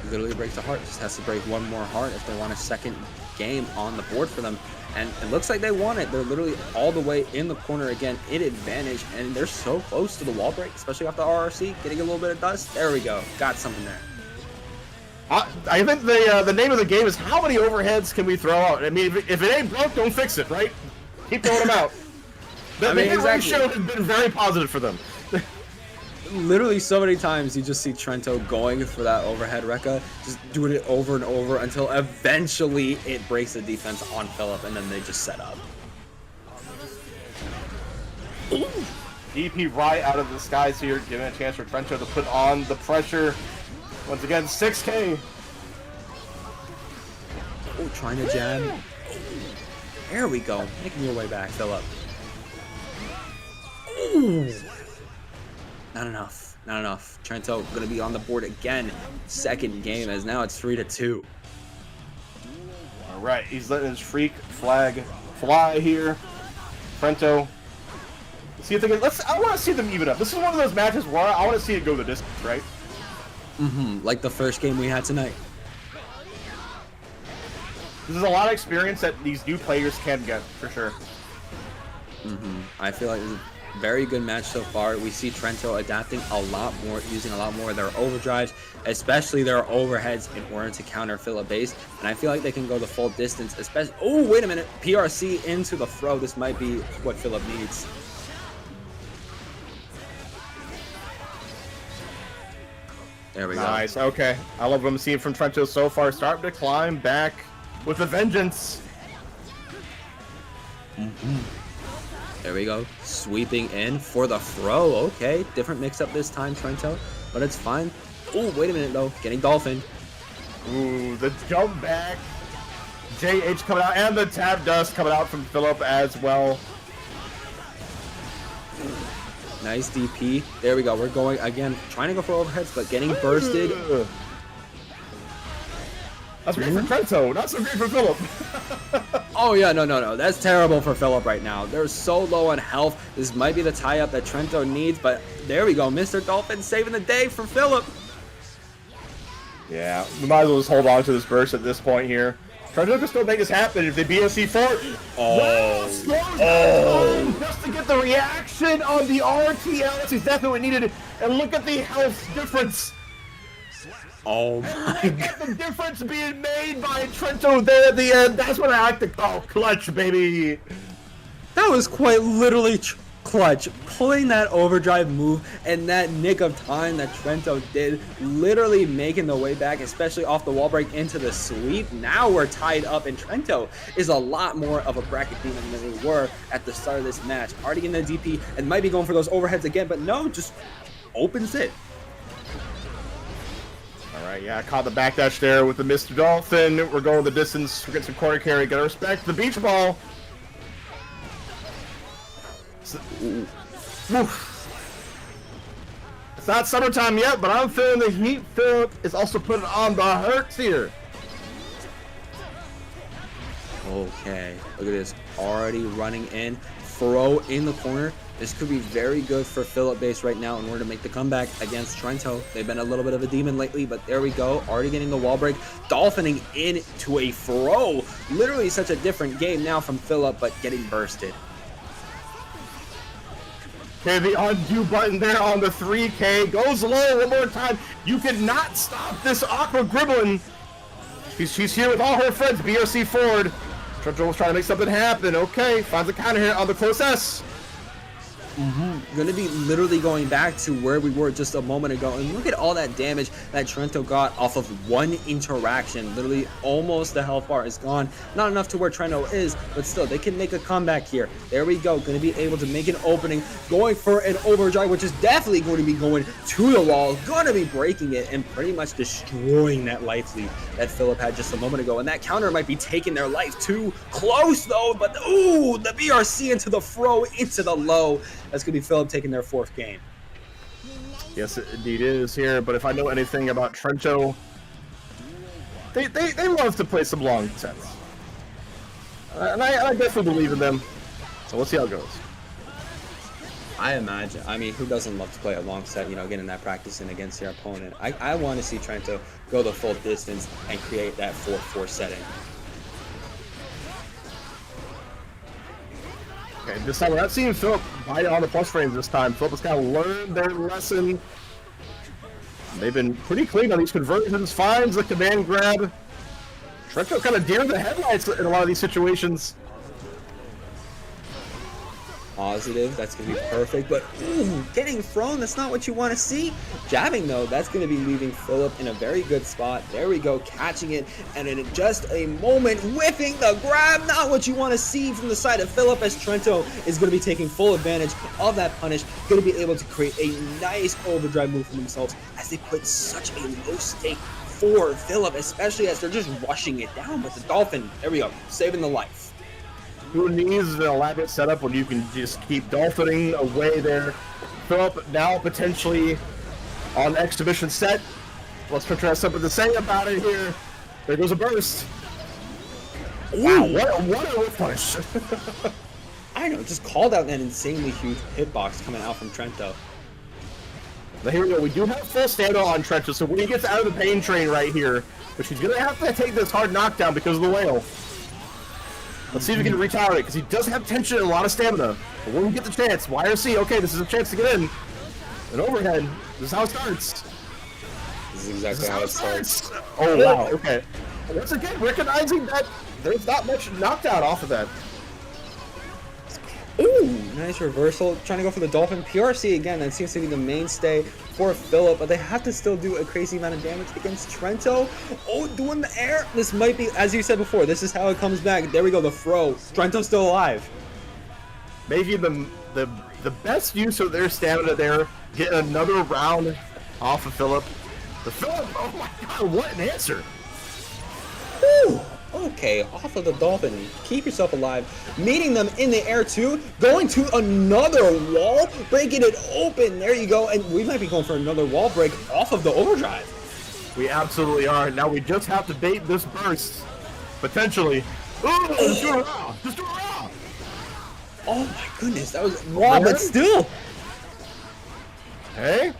Literally breaks the heart. Just has to break one more heart if they want a second game on the board for them. And it looks like they want it. They're literally all the way in the corner again, in advantage, and they're so close to the wall break, especially off the RRC, getting a little bit of dust. There we go. Got something there. I think the name of the game is how many overheads can we throw out? I mean, if it ain't broke, don't fix it, right? Keep throwing them out. The hit ratio has been very positive for them. Literally so many times you just see Trento going for that overhead Rekka, just doing it over and over until eventually it breaks the defense on Philip, and then they just set up. DP right out of the skies here, giving a chance for Trento to put on the pressure. Once again, 6K. Oh, trying to jab. There we go. Making your way back, Philip. Ooh. Not enough. Not enough. Trento going to be on the board again. Second game, as now it's 3-2. All right, he's letting his freak flag fly here. Trento. See if they can. I want to see them even up. This is one of those matches where I want to see it go the distance, right? Like the first game we had tonight. This is a lot of experience that these new players can get, for sure. I feel like it's a very good match so far. We see Trento adapting a lot more, using a lot more of their overdrives, especially their overheads, in order to counter Philip base. And I feel like they can go the full distance, especially. Oh, wait a minute. PRC into the throw. This might be what Philip needs. There we go. Nice. Okay. I love what I'm seeing from Trento so far. Starting to climb back with a vengeance. There we go. Sweeping in for the throw. Okay. Different mix-up this time, Trento. But it's fine. Oh, wait a minute, though. Getting Dolphin. Ooh, the jump back. JH coming out. And the tab dust coming out from Philip as well. Nice DP. There we go. We're going, again, trying to go for overheads, but getting bursted. That's great for Trento. Not so great for Philip. Oh, yeah. No. That's terrible for Philip right now. They're so low on health. This might be the tie-up that Trento needs, but there we go. Mr. Dolphin saving the day for Philip. Yeah, we might as well just hold on to this burst at this point here. Trento can still make this happen if they BSC fort. Just to get the reaction on the RTL. This is definitely what needed. And look at the health difference. Oh my I get the difference being made by Trento there at the end. That's what I like to call clutch, baby. That was quite literally clutch, pulling that overdrive move and that nick of time that Trento did, literally making the way back, especially off the wall break into the sweep. Now we're tied up, and Trento is a lot more of a bracket demon than we were at the start of this match. Already getting the DP and might be going for those overheads again, but no, just opens it. All right, yeah, caught the backdash there with the Mr. Dolphin. We're going the distance. We're getting some corner carry. Gotta respect the beach ball. It's not summertime yet, but I'm feeling the heat. Philip is also putting on the hurts here. Okay, look at this. Already running in. Throw in the corner. This could be very good for Philip base right now in order to make the comeback against Trento. They've been a little bit of a demon lately, but there we go. Already getting the wall break. Dolphining into a throw. Literally such a different game now from Philip, but getting bursted. Okay, the undo button there on the 3K goes low one more time. You cannot stop this Aqua Gremlin. She's here with all her friends. BRC forward. Trento was trying to make something happen. Okay, finds a counter here on the close S. Going to be literally going back to where we were just a moment ago, and look at all that damage that Trento got off of one interaction. Literally almost the health bar is gone. Not enough to where Trento is, but still they can make a comeback here. There we go. Going to be able to make an opening, going for an overdrive, which is definitely going to be going to the wall, going to be breaking it and pretty much destroying that life lead that Philip had just a moment ago. And that counter might be taking their life too close though, but ooh, the BRC into the throw, into the low. That's going to be Philip taking their 4th game. Yes, it indeed is here, but if I know anything about Trento, they love to play some long sets. And I definitely believe in them. So we'll see how it goes. I imagine. I mean, who doesn't love to play a long set, you know, getting that practice in against their opponent? I want to see Trento go the full distance and create that 4-4 setting. Okay, this time we're not seeing Philip bite on the plus frames this time. Philip has kind of learned their lesson. They've been pretty clean on these conversions. Finds the command grab. Trento kind of deer in the headlights in a lot of these situations. Positive, that's going to be perfect, but ooh, getting thrown, that's not what you want to see. Jabbing though, that's going to be leaving Philip in a very good spot. There we go, catching it, and in just a moment, whiffing the grab. Not what you want to see from the side of Philip, as Trento is going to be taking full advantage of that punish, going to be able to create a nice overdrive move for themselves as they put such a low stake for Philip, especially as they're just rushing it down with the Dolphin. There we go, saving the life. Who needs an elaborate setup when you can just keep dolphining away there? Philip now potentially on exhibition set. Let's try something to say about it here. There goes a burst. Wow, what a whip punish. I know, just called out that insanely huge hitbox coming out from Trento. Now here we go. We do have full stamina on Trento, so when he gets out of the pain train right here, which he's going to have to take this hard knockdown because of the whale. Let's see if we can retire it, because he does have tension and a lot of stamina. But when we get the chance, YRC, okay, this is a chance to get in. An overhead. This is how it starts. This is exactly how it starts. Oh, wow, okay. Once again, recognizing that there's not much knockdown off of that. Ooh, nice reversal. Trying to go for the Dolphin. PRC again, that seems to be the mainstay for Philip, but they have to still do a crazy amount of damage against Trento. Oh, doing the air. This might be, as you said before, this is how it comes back. There we go, the throw. Trento's still alive. Maybe the best use of their stamina there, getting another round off of Philip. The Philip, oh my god, what an answer. Woo. Okay, off of the Dolphin, keep yourself alive, meeting them in the air too, going to another wall, breaking it open, there you go, and we might be going for another wall break off of the overdrive. We absolutely are. Now we just have to bait this burst, potentially. Ooh, just do it raw, just do it raw. Oh my goodness, that was raw, but still. Hey.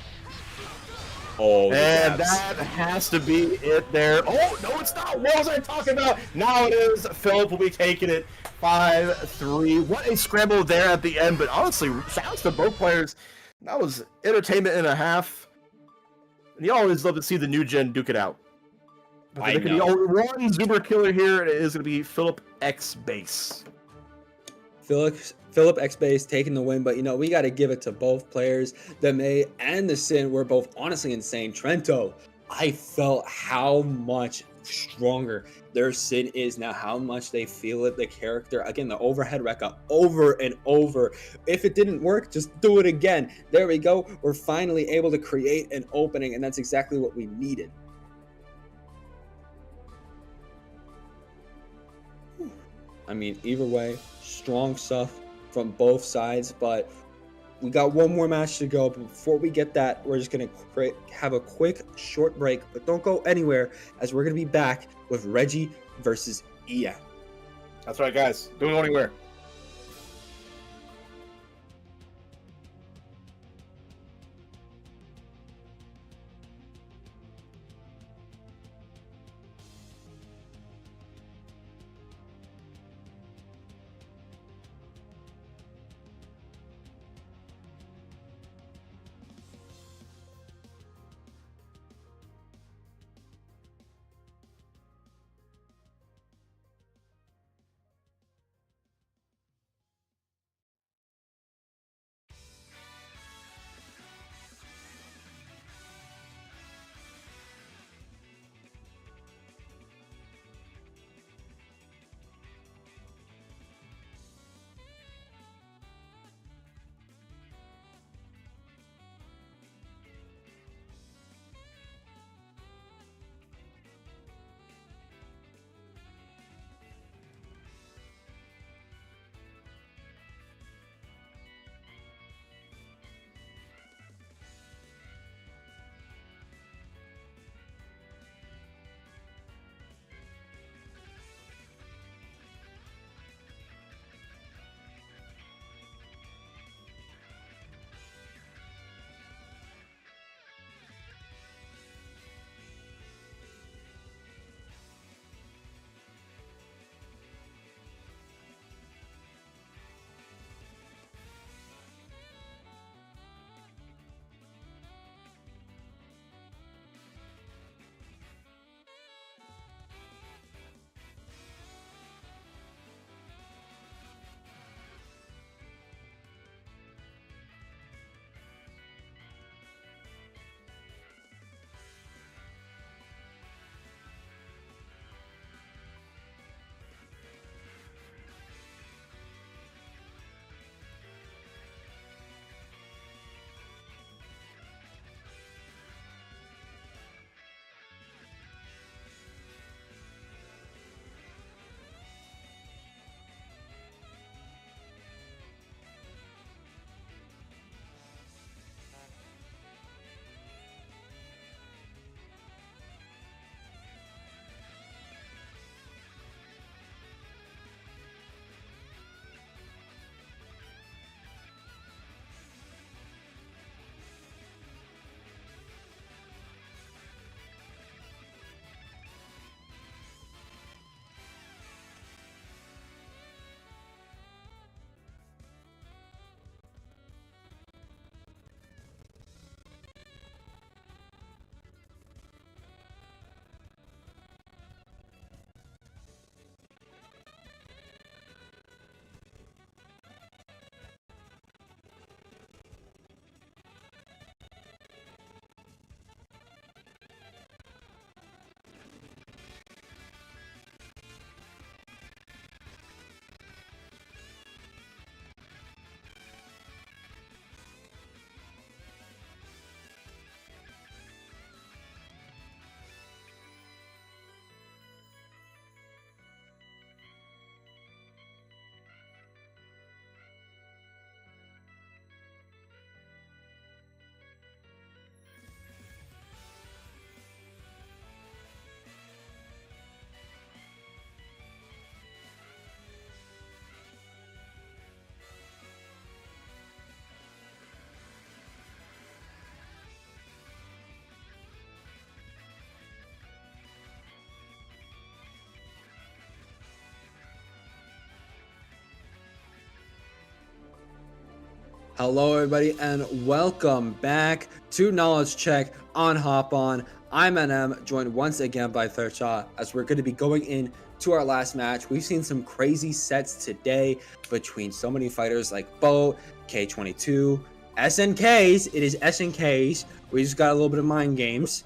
Oh, and that has to be it there. Oh, no, it's not. What was I talking about? Now it is. Philip will be taking it 5-3. What a scramble there at the end. But honestly, shouts to both players. That was entertainment and a half. And you always love to see the new gen duke it out. But I there can be know. only one Zoomer killer here, and it is going to be Philip X Base. Philip X Base taking the win, but we got to give it to both players. The May and the Sin were both honestly insane. Trento, I felt how much stronger their Sin is now, how much they feel it, the character. Again, the overhead Rekka over and over. If it didn't work, just do it again. There we go. We're finally able to create an opening, and that's exactly what we needed. I mean, either way, strong stuff from both sides, but we got one more match to go. But before we get that, we're just going to have a quick short break, but don't go anywhere as we're going to be back with Reggie versus Ian. That's right, guys. Don't go anywhere. Hello everybody and welcome back to Knowledge Check on Hop On. I'm NM, joined once again by Thirdshaw as we're going to be going in to our last match. We've seen some crazy sets today between so many fighters like Bo, K22, SNKs. It is SNKs. We just got a little bit of mind games.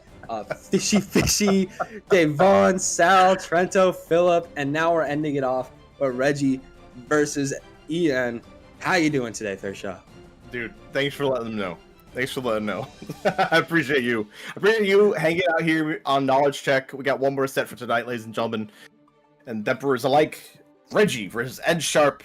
Fishy, Devon, Sal, Trento, Philip, and now we're ending it off with Reggie versus Ian. How you doing today, Thirdshaw? Dude, thanks for letting them know. Thanks for letting them know. I appreciate you. I appreciate you hanging out here on Knowledge Check. We got one more set for tonight, ladies and gentlemen. And Emperors alike. Reggie versus Ed Sharp,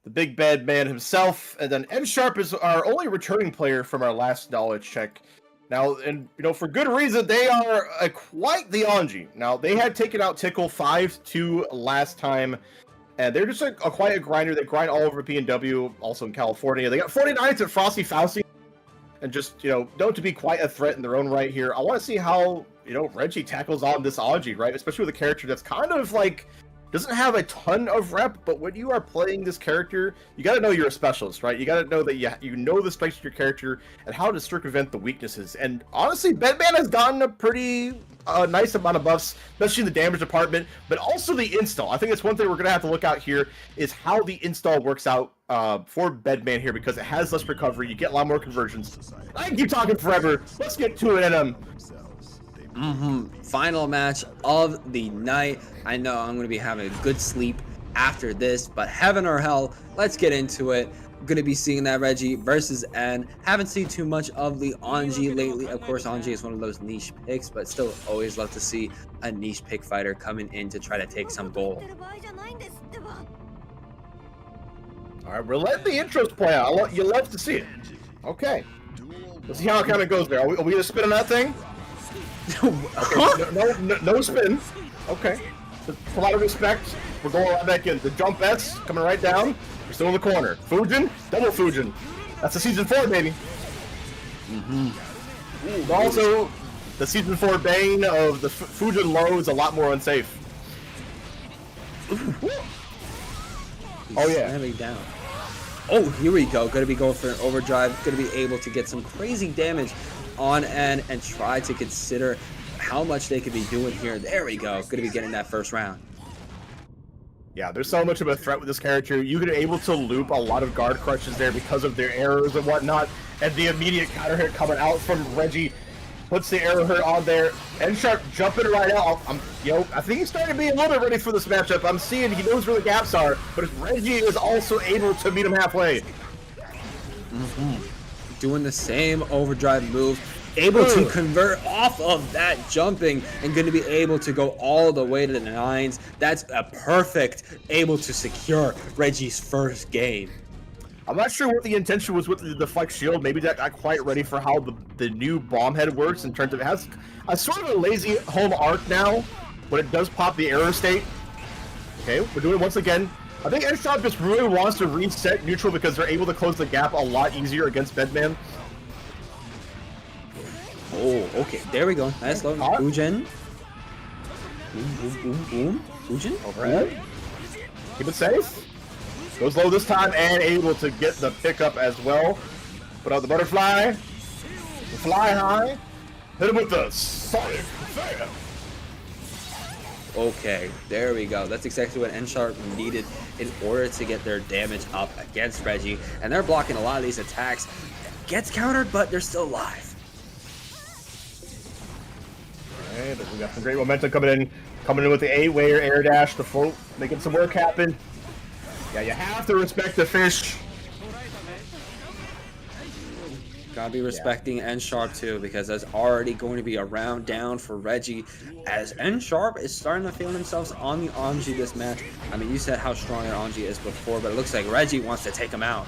the big bad man himself. And then Ed Sharp is our only returning player from our last Knowledge Check. Now, and for good reason, they are quite the Anji. Now, they had taken out Tickle 5-2 last time. And they're just quite a grinder. They grind all over P&W, also in California. They got 49s at Frosty Fousey. And just, known to be quite a threat in their own right here. I want to see how, Reggie tackles on this Anji, right? Especially with a character that's kind of like, doesn't have a ton of rep, but when you are playing this character, you got to know you're a specialist, right? You got to know that you know the strengths of your character and how to circumvent the weaknesses. And honestly, Bedman has gotten a pretty nice amount of buffs, especially in the damage department, but also the install. I think that's one thing we're going to have to look out here is how the install works out for Bedman here, because it has less recovery. You get a lot more conversions. I can keep talking forever. Let's get to it, and Final match of the night. I know I'm going to be having a good sleep after this, but heaven or hell, let's get into it. Going to be seeing that Reggie versus N. Haven't seen too much of the Anji lately. Of course, Anji is one of those niche picks, but still always love to see a niche pick fighter coming in to try to take some gold. All right, we're letting the intros play out. You love to see it. Okay. Let's see how it kind of goes there. Are we going to spin on that thing? Okay, no spin. Okay. A lot of respect. We're going right back in. The jump S coming right down. We're still in the corner. Fujin, double Fujin. That's the season 4, baby. Also, the season 4 bane of the Fujin low is a lot more unsafe. Oh yeah. Slamming down. Oh, here we go. Going to be going for an overdrive. Going to be able to get some crazy damage on N and try to consider how much they could be doing here. There we go. Going to be getting that first round. Yeah, there's so much of a threat with this character. You can be able to loop a lot of guard crushes there because of their arrows and whatnot. And the immediate counter hit coming out from Reggie puts the arrow hit on there. N Sharp jumping right out. I think he's starting to be a little bit ready for this matchup. I'm seeing he knows where the gaps are, but Reggie is also able to meet him halfway. Doing the same overdrive move, able to convert off of that jumping and going to be able to go all the way to the 9s. That's a perfect, able to secure Reggie's first game. I'm not sure what the intention was with the deflect shield. Maybe that got quite ready for how the new bomb head works in terms of it has a sort of a lazy home arc now, but it does pop the arrow state. Okay, we're doing it once again. I think Edgeshot just really wants to reset neutral because they're able to close the gap a lot easier against Bedman. Oh, okay. There we go. Nice low. Fujin. Boom. Fujin. Alright. Keep it safe. Goes low this time and able to get the pickup as well. Put out the butterfly. The fly high. Hit him with the Sonic Fan. Okay, there we go. That's exactly what N-Sharp needed in order to get their damage up against Reggie. And they're blocking a lot of these attacks. Gets countered, but they're still alive. Alright, we got some great momentum coming in with the 8-way air dash, the float, making some work happen. Yeah, you have to respect the fish. Gotta be respecting N-Sharp too, because there's already going to be a round down for Reggie, as N-Sharp is starting to feel themselves on the Anji this match. I mean, you said how strong their Anji is before, but it looks like Reggie wants to take him out.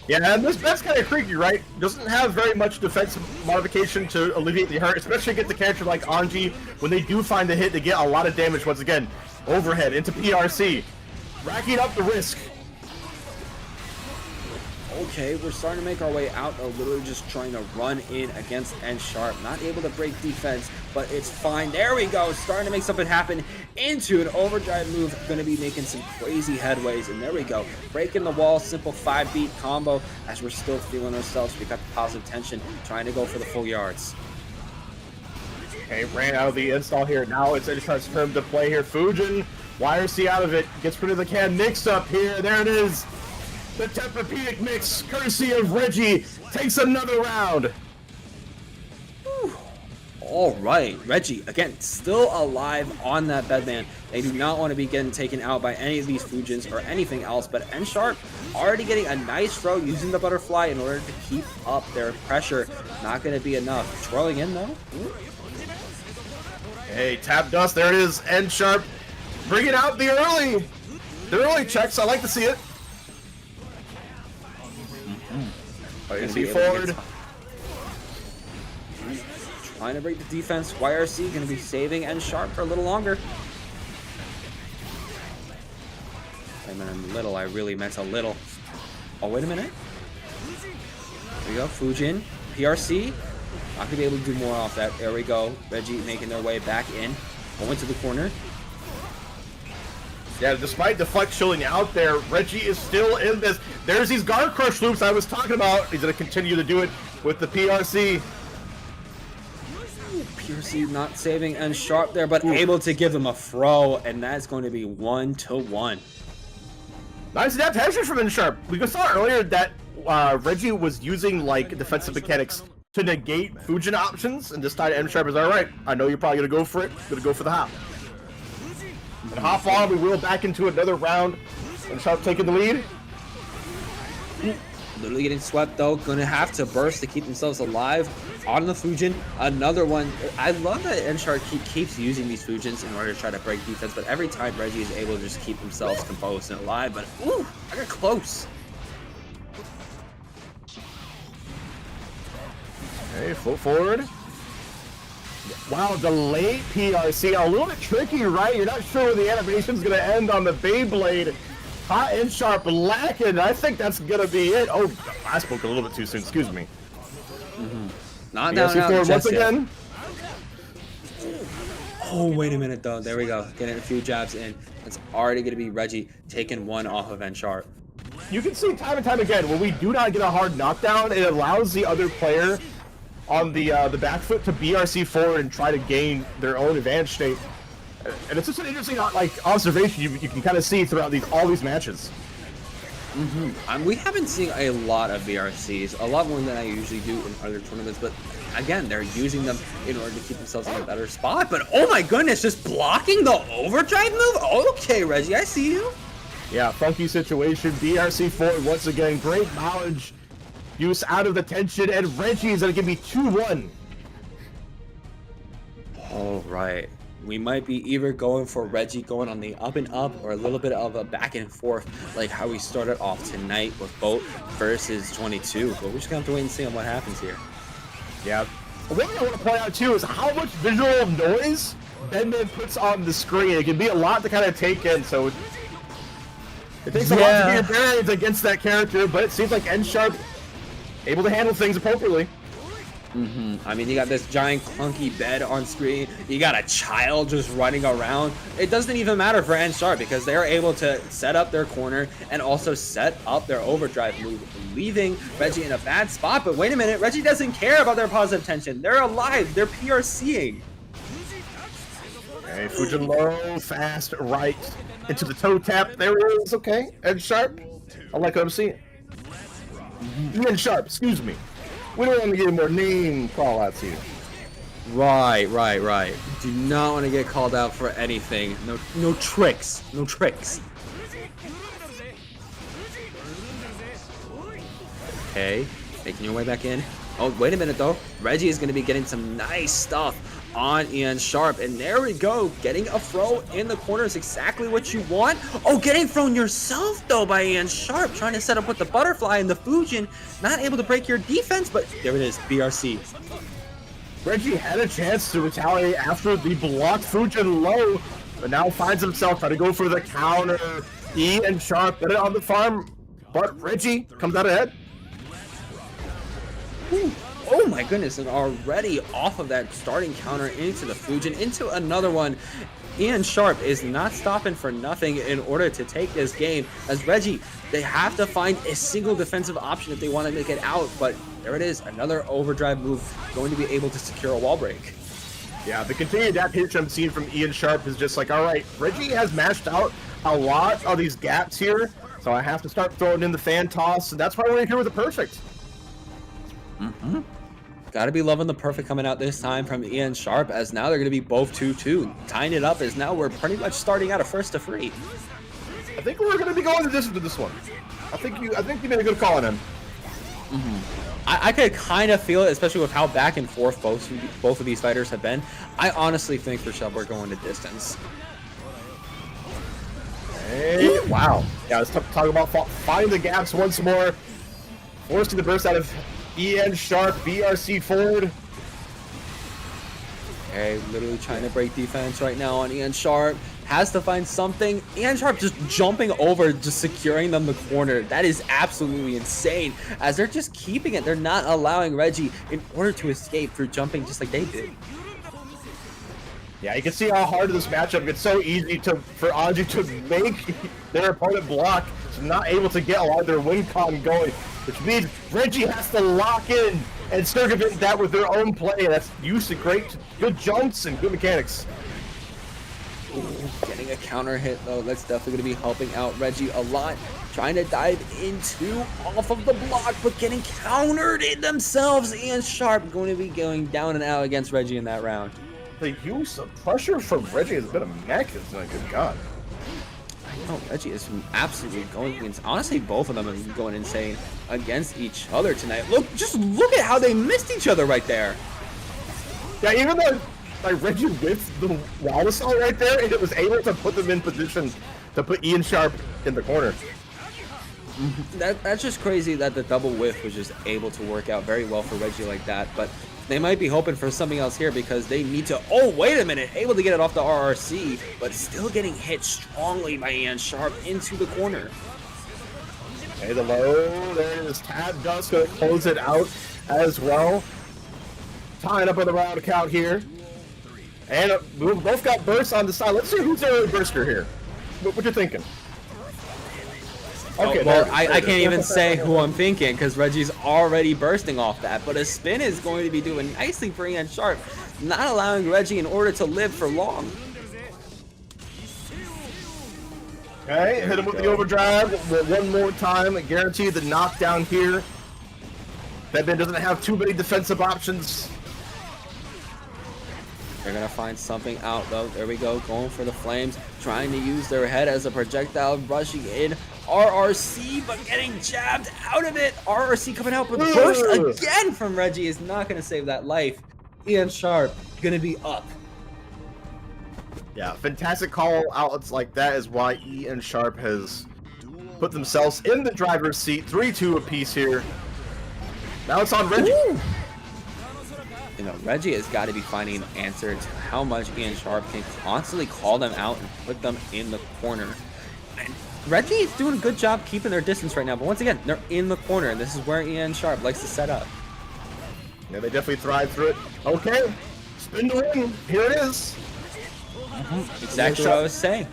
Yeah, and that's kind of creaky, right? Doesn't have very much defensive modification to alleviate the hurt, especially against a character like Anji. When they do find the hit, they get a lot of damage once again. Overhead into PRC. Racking up the risk. Okay, we're starting to make our way out, though, literally just trying to run in against N-Sharp. Not able to break defense, but it's fine. There we go, starting to make something happen into an overdrive move. Going to be making some crazy headways, and there we go. Breaking the wall, simple 5-beat combo as we're still feeling ourselves. We got the positive tension, trying to go for the full yards. Okay, ran out of the install here. Now it's N-Sharp's turn to play here. Fujin, YRC out of it, gets rid of the can mix up here. There it is. The Tempur-Pedic mix, courtesy of Reggie, takes another round. All right, Reggie, again, still alive on that bedman. They do not want to be getting taken out by any of these Fujins or anything else, but N-Sharp already getting a nice throw using the butterfly in order to keep up their pressure. Not going to be enough. Twirling in, though. Hey, tap dust, there it is. N-Sharp bringing out the early checks. I like to see it. See forward. Trying to break the defense. YRC going to be saving N-Sharp for a little longer. I meant little. I really meant a little. Oh, wait a minute. There we go. Fujin. PRC. Not going to be able to do more off that. There we go. Reggie making their way back in. Going to the corner. Yeah, despite Deflect chilling out there, Reggie is still in this. There's these guard crush loops I was talking about. He's going to continue to do it with the PRC. PRC not saving N-Sharp there, but able to give him a throw, and that's going to be 1-1. Nice adaptation from N-Sharp. We saw earlier that Reggie was using like defensive mechanics to negate Fujin options, and this time N-Sharp is all right. I know you're probably going to go for it. Going to go for the hop. And hop on, we wheel back into another round. N-Sharp taking the lead. Literally getting swept though. Gonna have to burst to keep themselves alive. On the Fujin, another one. I love that N-Sharp keeps using these Fujins in order to try to break defense, but every time Reggie is able to just keep themselves composed and alive. But ooh, I got close. Okay, float forward. Wow, delayed PRC. A little bit tricky, right? You're not sure where the animation's going to end on the Beyblade. Hot N-Sharp lacking. I think that's going to be it. Oh, I spoke a little bit too soon. Excuse me. Not down forward once again. Oh, wait a minute, though. There we go. Getting a few jabs in. It's already going to be Reggie taking one off of N-Sharp. You can see time and time again, when we do not get a hard knockdown, it allows the other player on the back foot to BRC forward and try to gain their own advantage state. And it's just an interesting observation you can kind of see throughout all these matches. We haven't seen a lot of VRCs, a lot more than I usually do in other tournaments, but again, they're using them in order to keep themselves in a better spot. But oh my goodness, just blocking the overdrive move? Okay, Reggie, I see you. Yeah, funky situation. BRC forward once again. Great knowledge use out of the tension, and Reggie is going to give me 2-1. All right. We might be either going for Reggie going on the up and up or a little bit of a back and forth like how we started off tonight with Boat versus 22. But we're just going to have to wait and see on what happens here. Yeah. One thing I want to point out too is how much visual noise Benman puts on the screen. It can be a lot to kind of take in, so it takes a lot to get your bearings against that character, but it seems like N-Sharp able to handle things appropriately. I mean, you got this giant clunky bed on screen. You got a child just running around. It doesn't even matter for N-Sharp because they are able to set up their corner and also set up their overdrive move, leaving Reggie in a bad spot. But wait a minute, Reggie doesn't care about their positive tension. They're alive. They're PRCing. Okay, Fujin low, fast, right into the toe tap. There it is. Okay, N-Sharp. I like what I'm seeing. N-Sharp, excuse me. We don't want to get more name call-outs here. Right. Do not want to get called out for anything. No tricks. No tricks. Okay, making your way back in. Oh, wait a minute though. Reggie is going to be getting some nice stuff on N-Sharp, and there we go. Getting a throw in the corner is exactly what you want. Oh, getting thrown yourself though by N-Sharp, trying to set up with the butterfly and the Fujin, not able to break your defense, but there it is, BRC. Reggie had a chance to retaliate after the blocked Fujin low, but now finds himself trying to go for the counter. N-Sharp got it on the farm, but Reggie comes out ahead. Ooh, oh my goodness, and already off of that starting counter into the Fujin, into another one. Ian Sharp is not stopping for nothing in order to take this game. As Reggie, they have to find a single defensive option if they want to make it out. But there it is, another overdrive move going to be able to secure a wall break. Yeah, the continued adaptation I'm seeing from Ian Sharp is just like, all right, Reggie has mashed out a lot of these gaps here, so I have to start throwing in the fan toss, and that's why we're here with the perfect. Gotta be loving the perfect coming out this time from Ian Sharp, as now they're gonna be both 2-2. Tying it up as now we're pretty much starting out a first to free. I think we're gonna be going the distance with this one. I think you made a good call on him. I could kind of feel it, especially with how back and forth both of these fighters have been. I honestly think for sure we're going to distance. Hey, wow. Yeah, let's talk about finding the gaps once more. Forcing the burst out of Ian Sharp, BRC forward. Okay, literally trying to break defense right now on Ian Sharp. Has to find something. Ian Sharp just jumping over, just securing them the corner. That is absolutely insane, as they're just keeping it. They're not allowing Reggie in order to escape through jumping just like they did. Yeah, you can see how hard this matchup gets. So easy for Anju to make their opponent block, so not able to get a lot of their win con going, which means Reggie has to lock in and circumvent that with their own play. That's used to good jumps and good mechanics. Ooh, getting a counter hit though, that's definitely going to be helping out Reggie a lot. Trying to dive into off of the block, but getting countered in themselves. Ian Sharp going to be going down and out against Reggie in that round. The use of pressure from Reggie has been a mech. It's like, good God. I know, Reggie is absolutely going against, honestly, both of them have been going insane against each other tonight. Just look at how they missed each other right there. Yeah, even though like Reggie whiffed the wall assault right there, and it was able to put them in position to put Ian Sharp in the corner. That's just crazy that the double whiff was just able to work out very well for Reggie like that, but they might be hoping for something else here because they need to, oh, wait a minute, able to get it off the RRC, but still getting hit strongly by Ian Sharp into the corner. Okay, the low, there it is. Tab Dust going to close it out as well. Tying up on the round count here. And we both got bursts on the side. Let's see who's the early burster here. What you thinking? Okay, well, I can't even say who I'm thinking because Reggie's already bursting off that. But a spin is going to be doing nicely for Ian Sharp, not allowing Reggie in order to live for long. Okay, hit him with the overdrive one more time. Guaranteed the knockdown here. Bedman doesn't have too many defensive options. They're going to find something out, though. There we go, going for the flames, trying to use their head as a projectile, rushing in. RRC, but getting jabbed out of it. RRC coming out with burst again from Reggie is not going to save that life. Ian Sharp going to be up. Yeah, fantastic call outlets like that is why Ian Sharp has put themselves in the driver's seat. 3-2 apiece here. Now it's on Reggie. Ooh. You know, Reggie has got to be finding an answer to how much Ian Sharp can constantly call them out and put them in the corner. And Reggie is doing a good job keeping their distance right now, but once again, they're in the corner, and this is where Ian Sharp likes to set up. Yeah, they definitely thrive through it. Okay, spin to win. Here it is. Exactly what I was saying.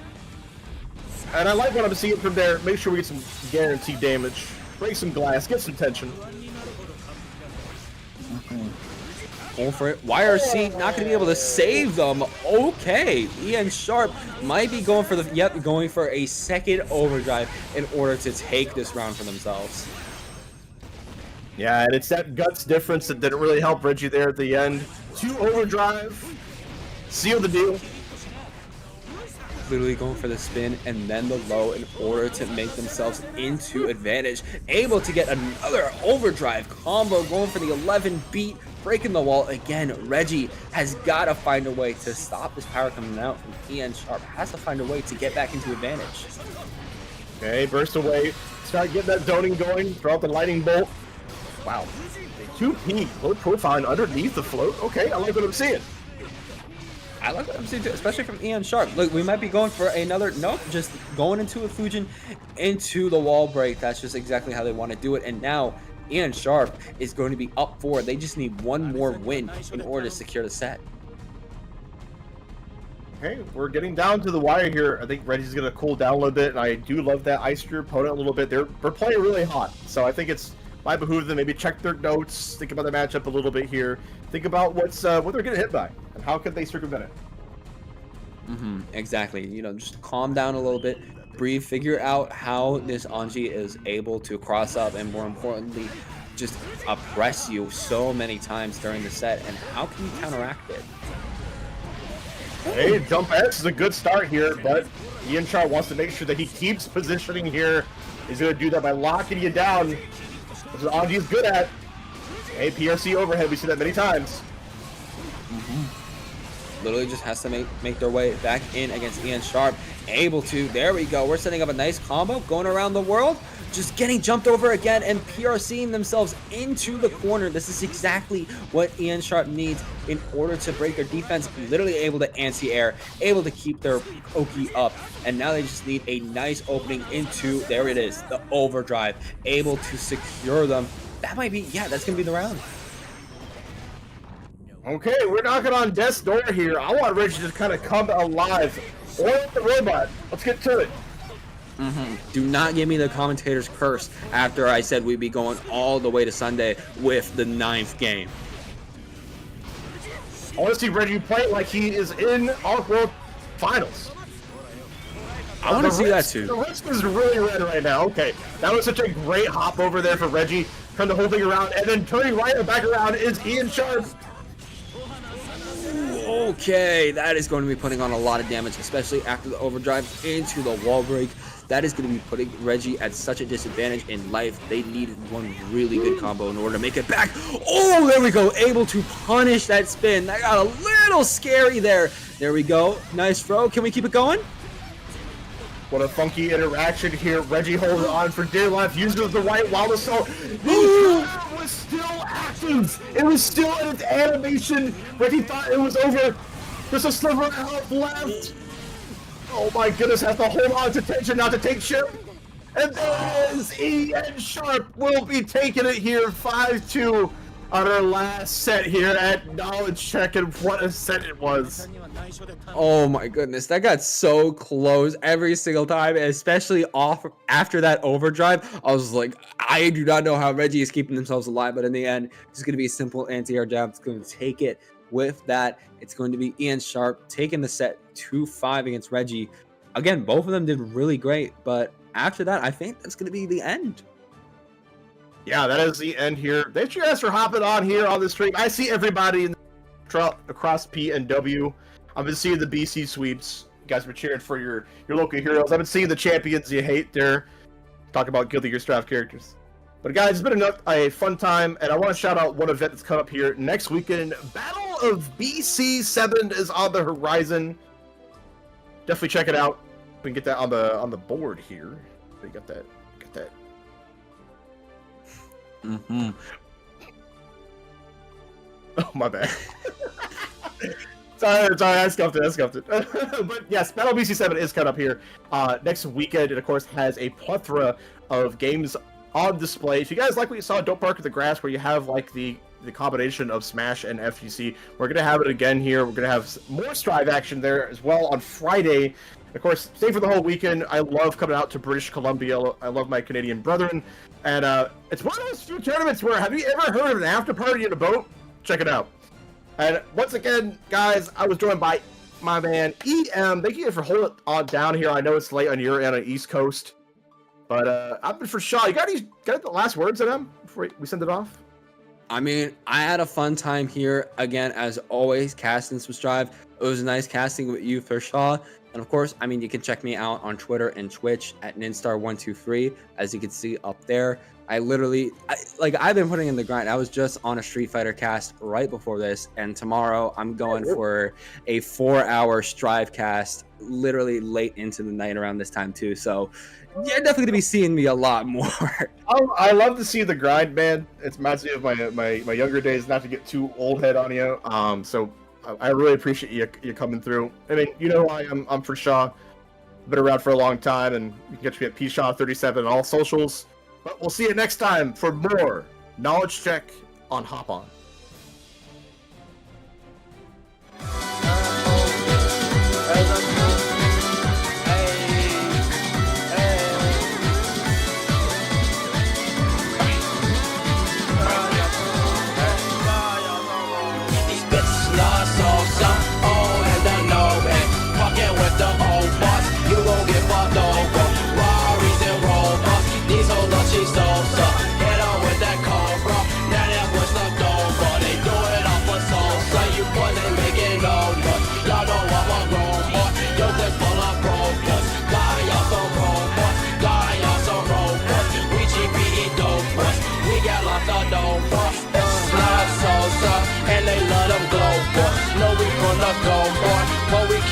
And I like what I'm seeing from there. Make sure we get some guaranteed damage. Break some glass, get some tension. Going for it. YRC not going to be able to save them. Okay, Ian Sharp might be going for going for a second overdrive in order to take this round for themselves. Yeah, and it's that guts difference that didn't really help Reggie there at the end. 2 overdrive, seal the deal. Literally going for the spin and then the low in order to make themselves into advantage. Able to get another overdrive combo, going for the 11 beat, breaking the wall again. Reggie has got to find a way to stop this power coming out from Ian Sharp. Has to find a way to get back into advantage. Okay, burst away. Start getting that zoning going. Throw out the lightning bolt. Wow. 2P, low profile underneath the float. Okay, I like what I'm seeing. I like what I'm seeing too, especially from Ian Sharp. Look, we might be going for another, nope, just going into a Fujin, into the wall break. That's just exactly how they want to do it. And now Ian Sharp is going to be up 4. They just need one more win in order to secure the set. Okay, we're getting down to the wire here. I think Reggie's going to cool down a little bit, and I do love that ice your opponent a little bit. They're playing really hot, so I think it's might behoove them maybe check their notes, think about the matchup a little bit here, think about what they're getting hit by, and how could they circumvent it. Exactly. You know, just calm down a little bit, breathe, figure out how this Anji is able to cross up, and more importantly, just oppress you so many times during the set, and how can you counteract it? Hey, jump X is a good start here, but Ian Sharp wants to make sure that he keeps positioning here. He's going to do that by locking you down, which is Anji is good at. Hey, PRC overhead, we see that many times. Literally just has to make their way back in against Ian Sharp. Able to, there we go. We're setting up a nice combo, going around the world, just getting jumped over again and PRCing themselves into the corner. This is exactly what Ian Sharp needs in order to break their defense. Literally able to anti-air, able to keep their Oki up, and now they just need a nice opening into, there it is, the overdrive, able to secure them. That might be, yeah, that's gonna be the round. Okay, we're knocking on death's door here. I want Rich to just kind of come alive. Or the robot. Let's get to it. Do not give me the commentator's curse after I said we'd be going all the way to Sunday with the 9th game. I want to see Reggie play like he is in our World Finals. I want to see that too. The wrist is really red right now. Okay, that was such a great hop over there for Reggie. Turn the whole thing around, and then turning right and back around is Ian Sharp. Okay, that is going to be putting on a lot of damage, especially after the overdrive into the wall break. That is going to be putting Reggie at such a disadvantage in life. They needed one really good combo in order to make it back. Oh, there we go. Able to punish that spin. That got a little scary there. There we go. Nice throw. Can we keep it going? What a funky interaction here. Reggie holds on for dear life, uses the right while the soul. The was still active. It was still in its animation. Reggie thought it was over. There's a sliver of health left. Oh my goodness, has to hold on to tension not to take ship. And there it is. Ian Sharp will be taking it here 5-2 on our last set here at Knowledge Check, and what a set it was. Oh my goodness, that got so close every single time, especially off after that overdrive. I was like, I do not know how Reggie is keeping themselves alive, but in the end, it's going to be a simple anti-air jab. It's going to take it. With that, it's going to be Ian Sharp taking the set 2-5 against Reggie. Again, both of them did really great, but after that, I think that's going to be the end. Yeah, that is the end here. Thank you guys for hopping on here on the stream. I see everybody in the across P and W. I've been seeing the BC sweeps. You guys have been cheering for your local heroes. I've been seeing the champions you hate there. Talk about Guilty Gear Strive characters. But guys, it's been a fun time, and I want to shout out one event that's coming up here next weekend. Battle of BC 7 is on the horizon. Definitely check it out. We can get that on the board here. We got that. Got that. Oh, my bad. sorry, I scuffed it. But yes, Battle BC 7 is coming up here next weekend. It, of course, has a plethora of games on display. If you guys like what you saw, Don't Bark at the Grass, where you have like the combination of Smash and FGC, we're going to have it again here. We're going to have more Strive action there as well on Friday. Of course, stay for the whole weekend. I love coming out to British Columbia. I love my Canadian brethren. And it's one of those few tournaments where, have you ever heard of an after party in a boat? Check it out. And once again, guys, I was joined by my man, EM. Thank you for holding it on down here. I know it's late on your end on the East Coast. But I've been for Shaw. You got the last words on him before we send it off? I mean, I had a fun time here. Again, as always, casting some Strive. It was nice casting with you for Shaw. And of course, I mean, you can check me out on Twitter and Twitch at Ninstar123, as you can see up there. I've been putting in the grind. I was just on a Street Fighter cast right before this, and tomorrow I'm going for a 4-hour Strive cast, literally late into the night around this time too. So you're definitely gonna be seeing me a lot more. I love to see the grind, man. It reminds me of my younger days, not to get too old head on you. So I really appreciate you coming through. I mean, you know who I am. I'm for Shaw. Been around for a long time, and you can catch me at PShaw37 on all socials. But we'll see you next time for more Knowledge check on Hop On.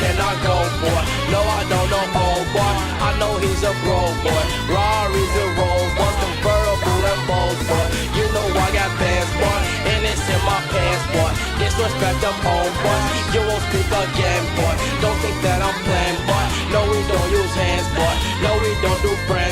Cannot go, boy. No, I don't know, old boy. I know he's a bro, boy. Rari's a roll, boy. Convertible and bold, boy. You know I got bands, boy. And it's in my pants, boy. Disrespect them home, boy. You won't speak again, boy. Don't think that I'm playing, boy. No, we don't use hands, boy. No, we don't do friends.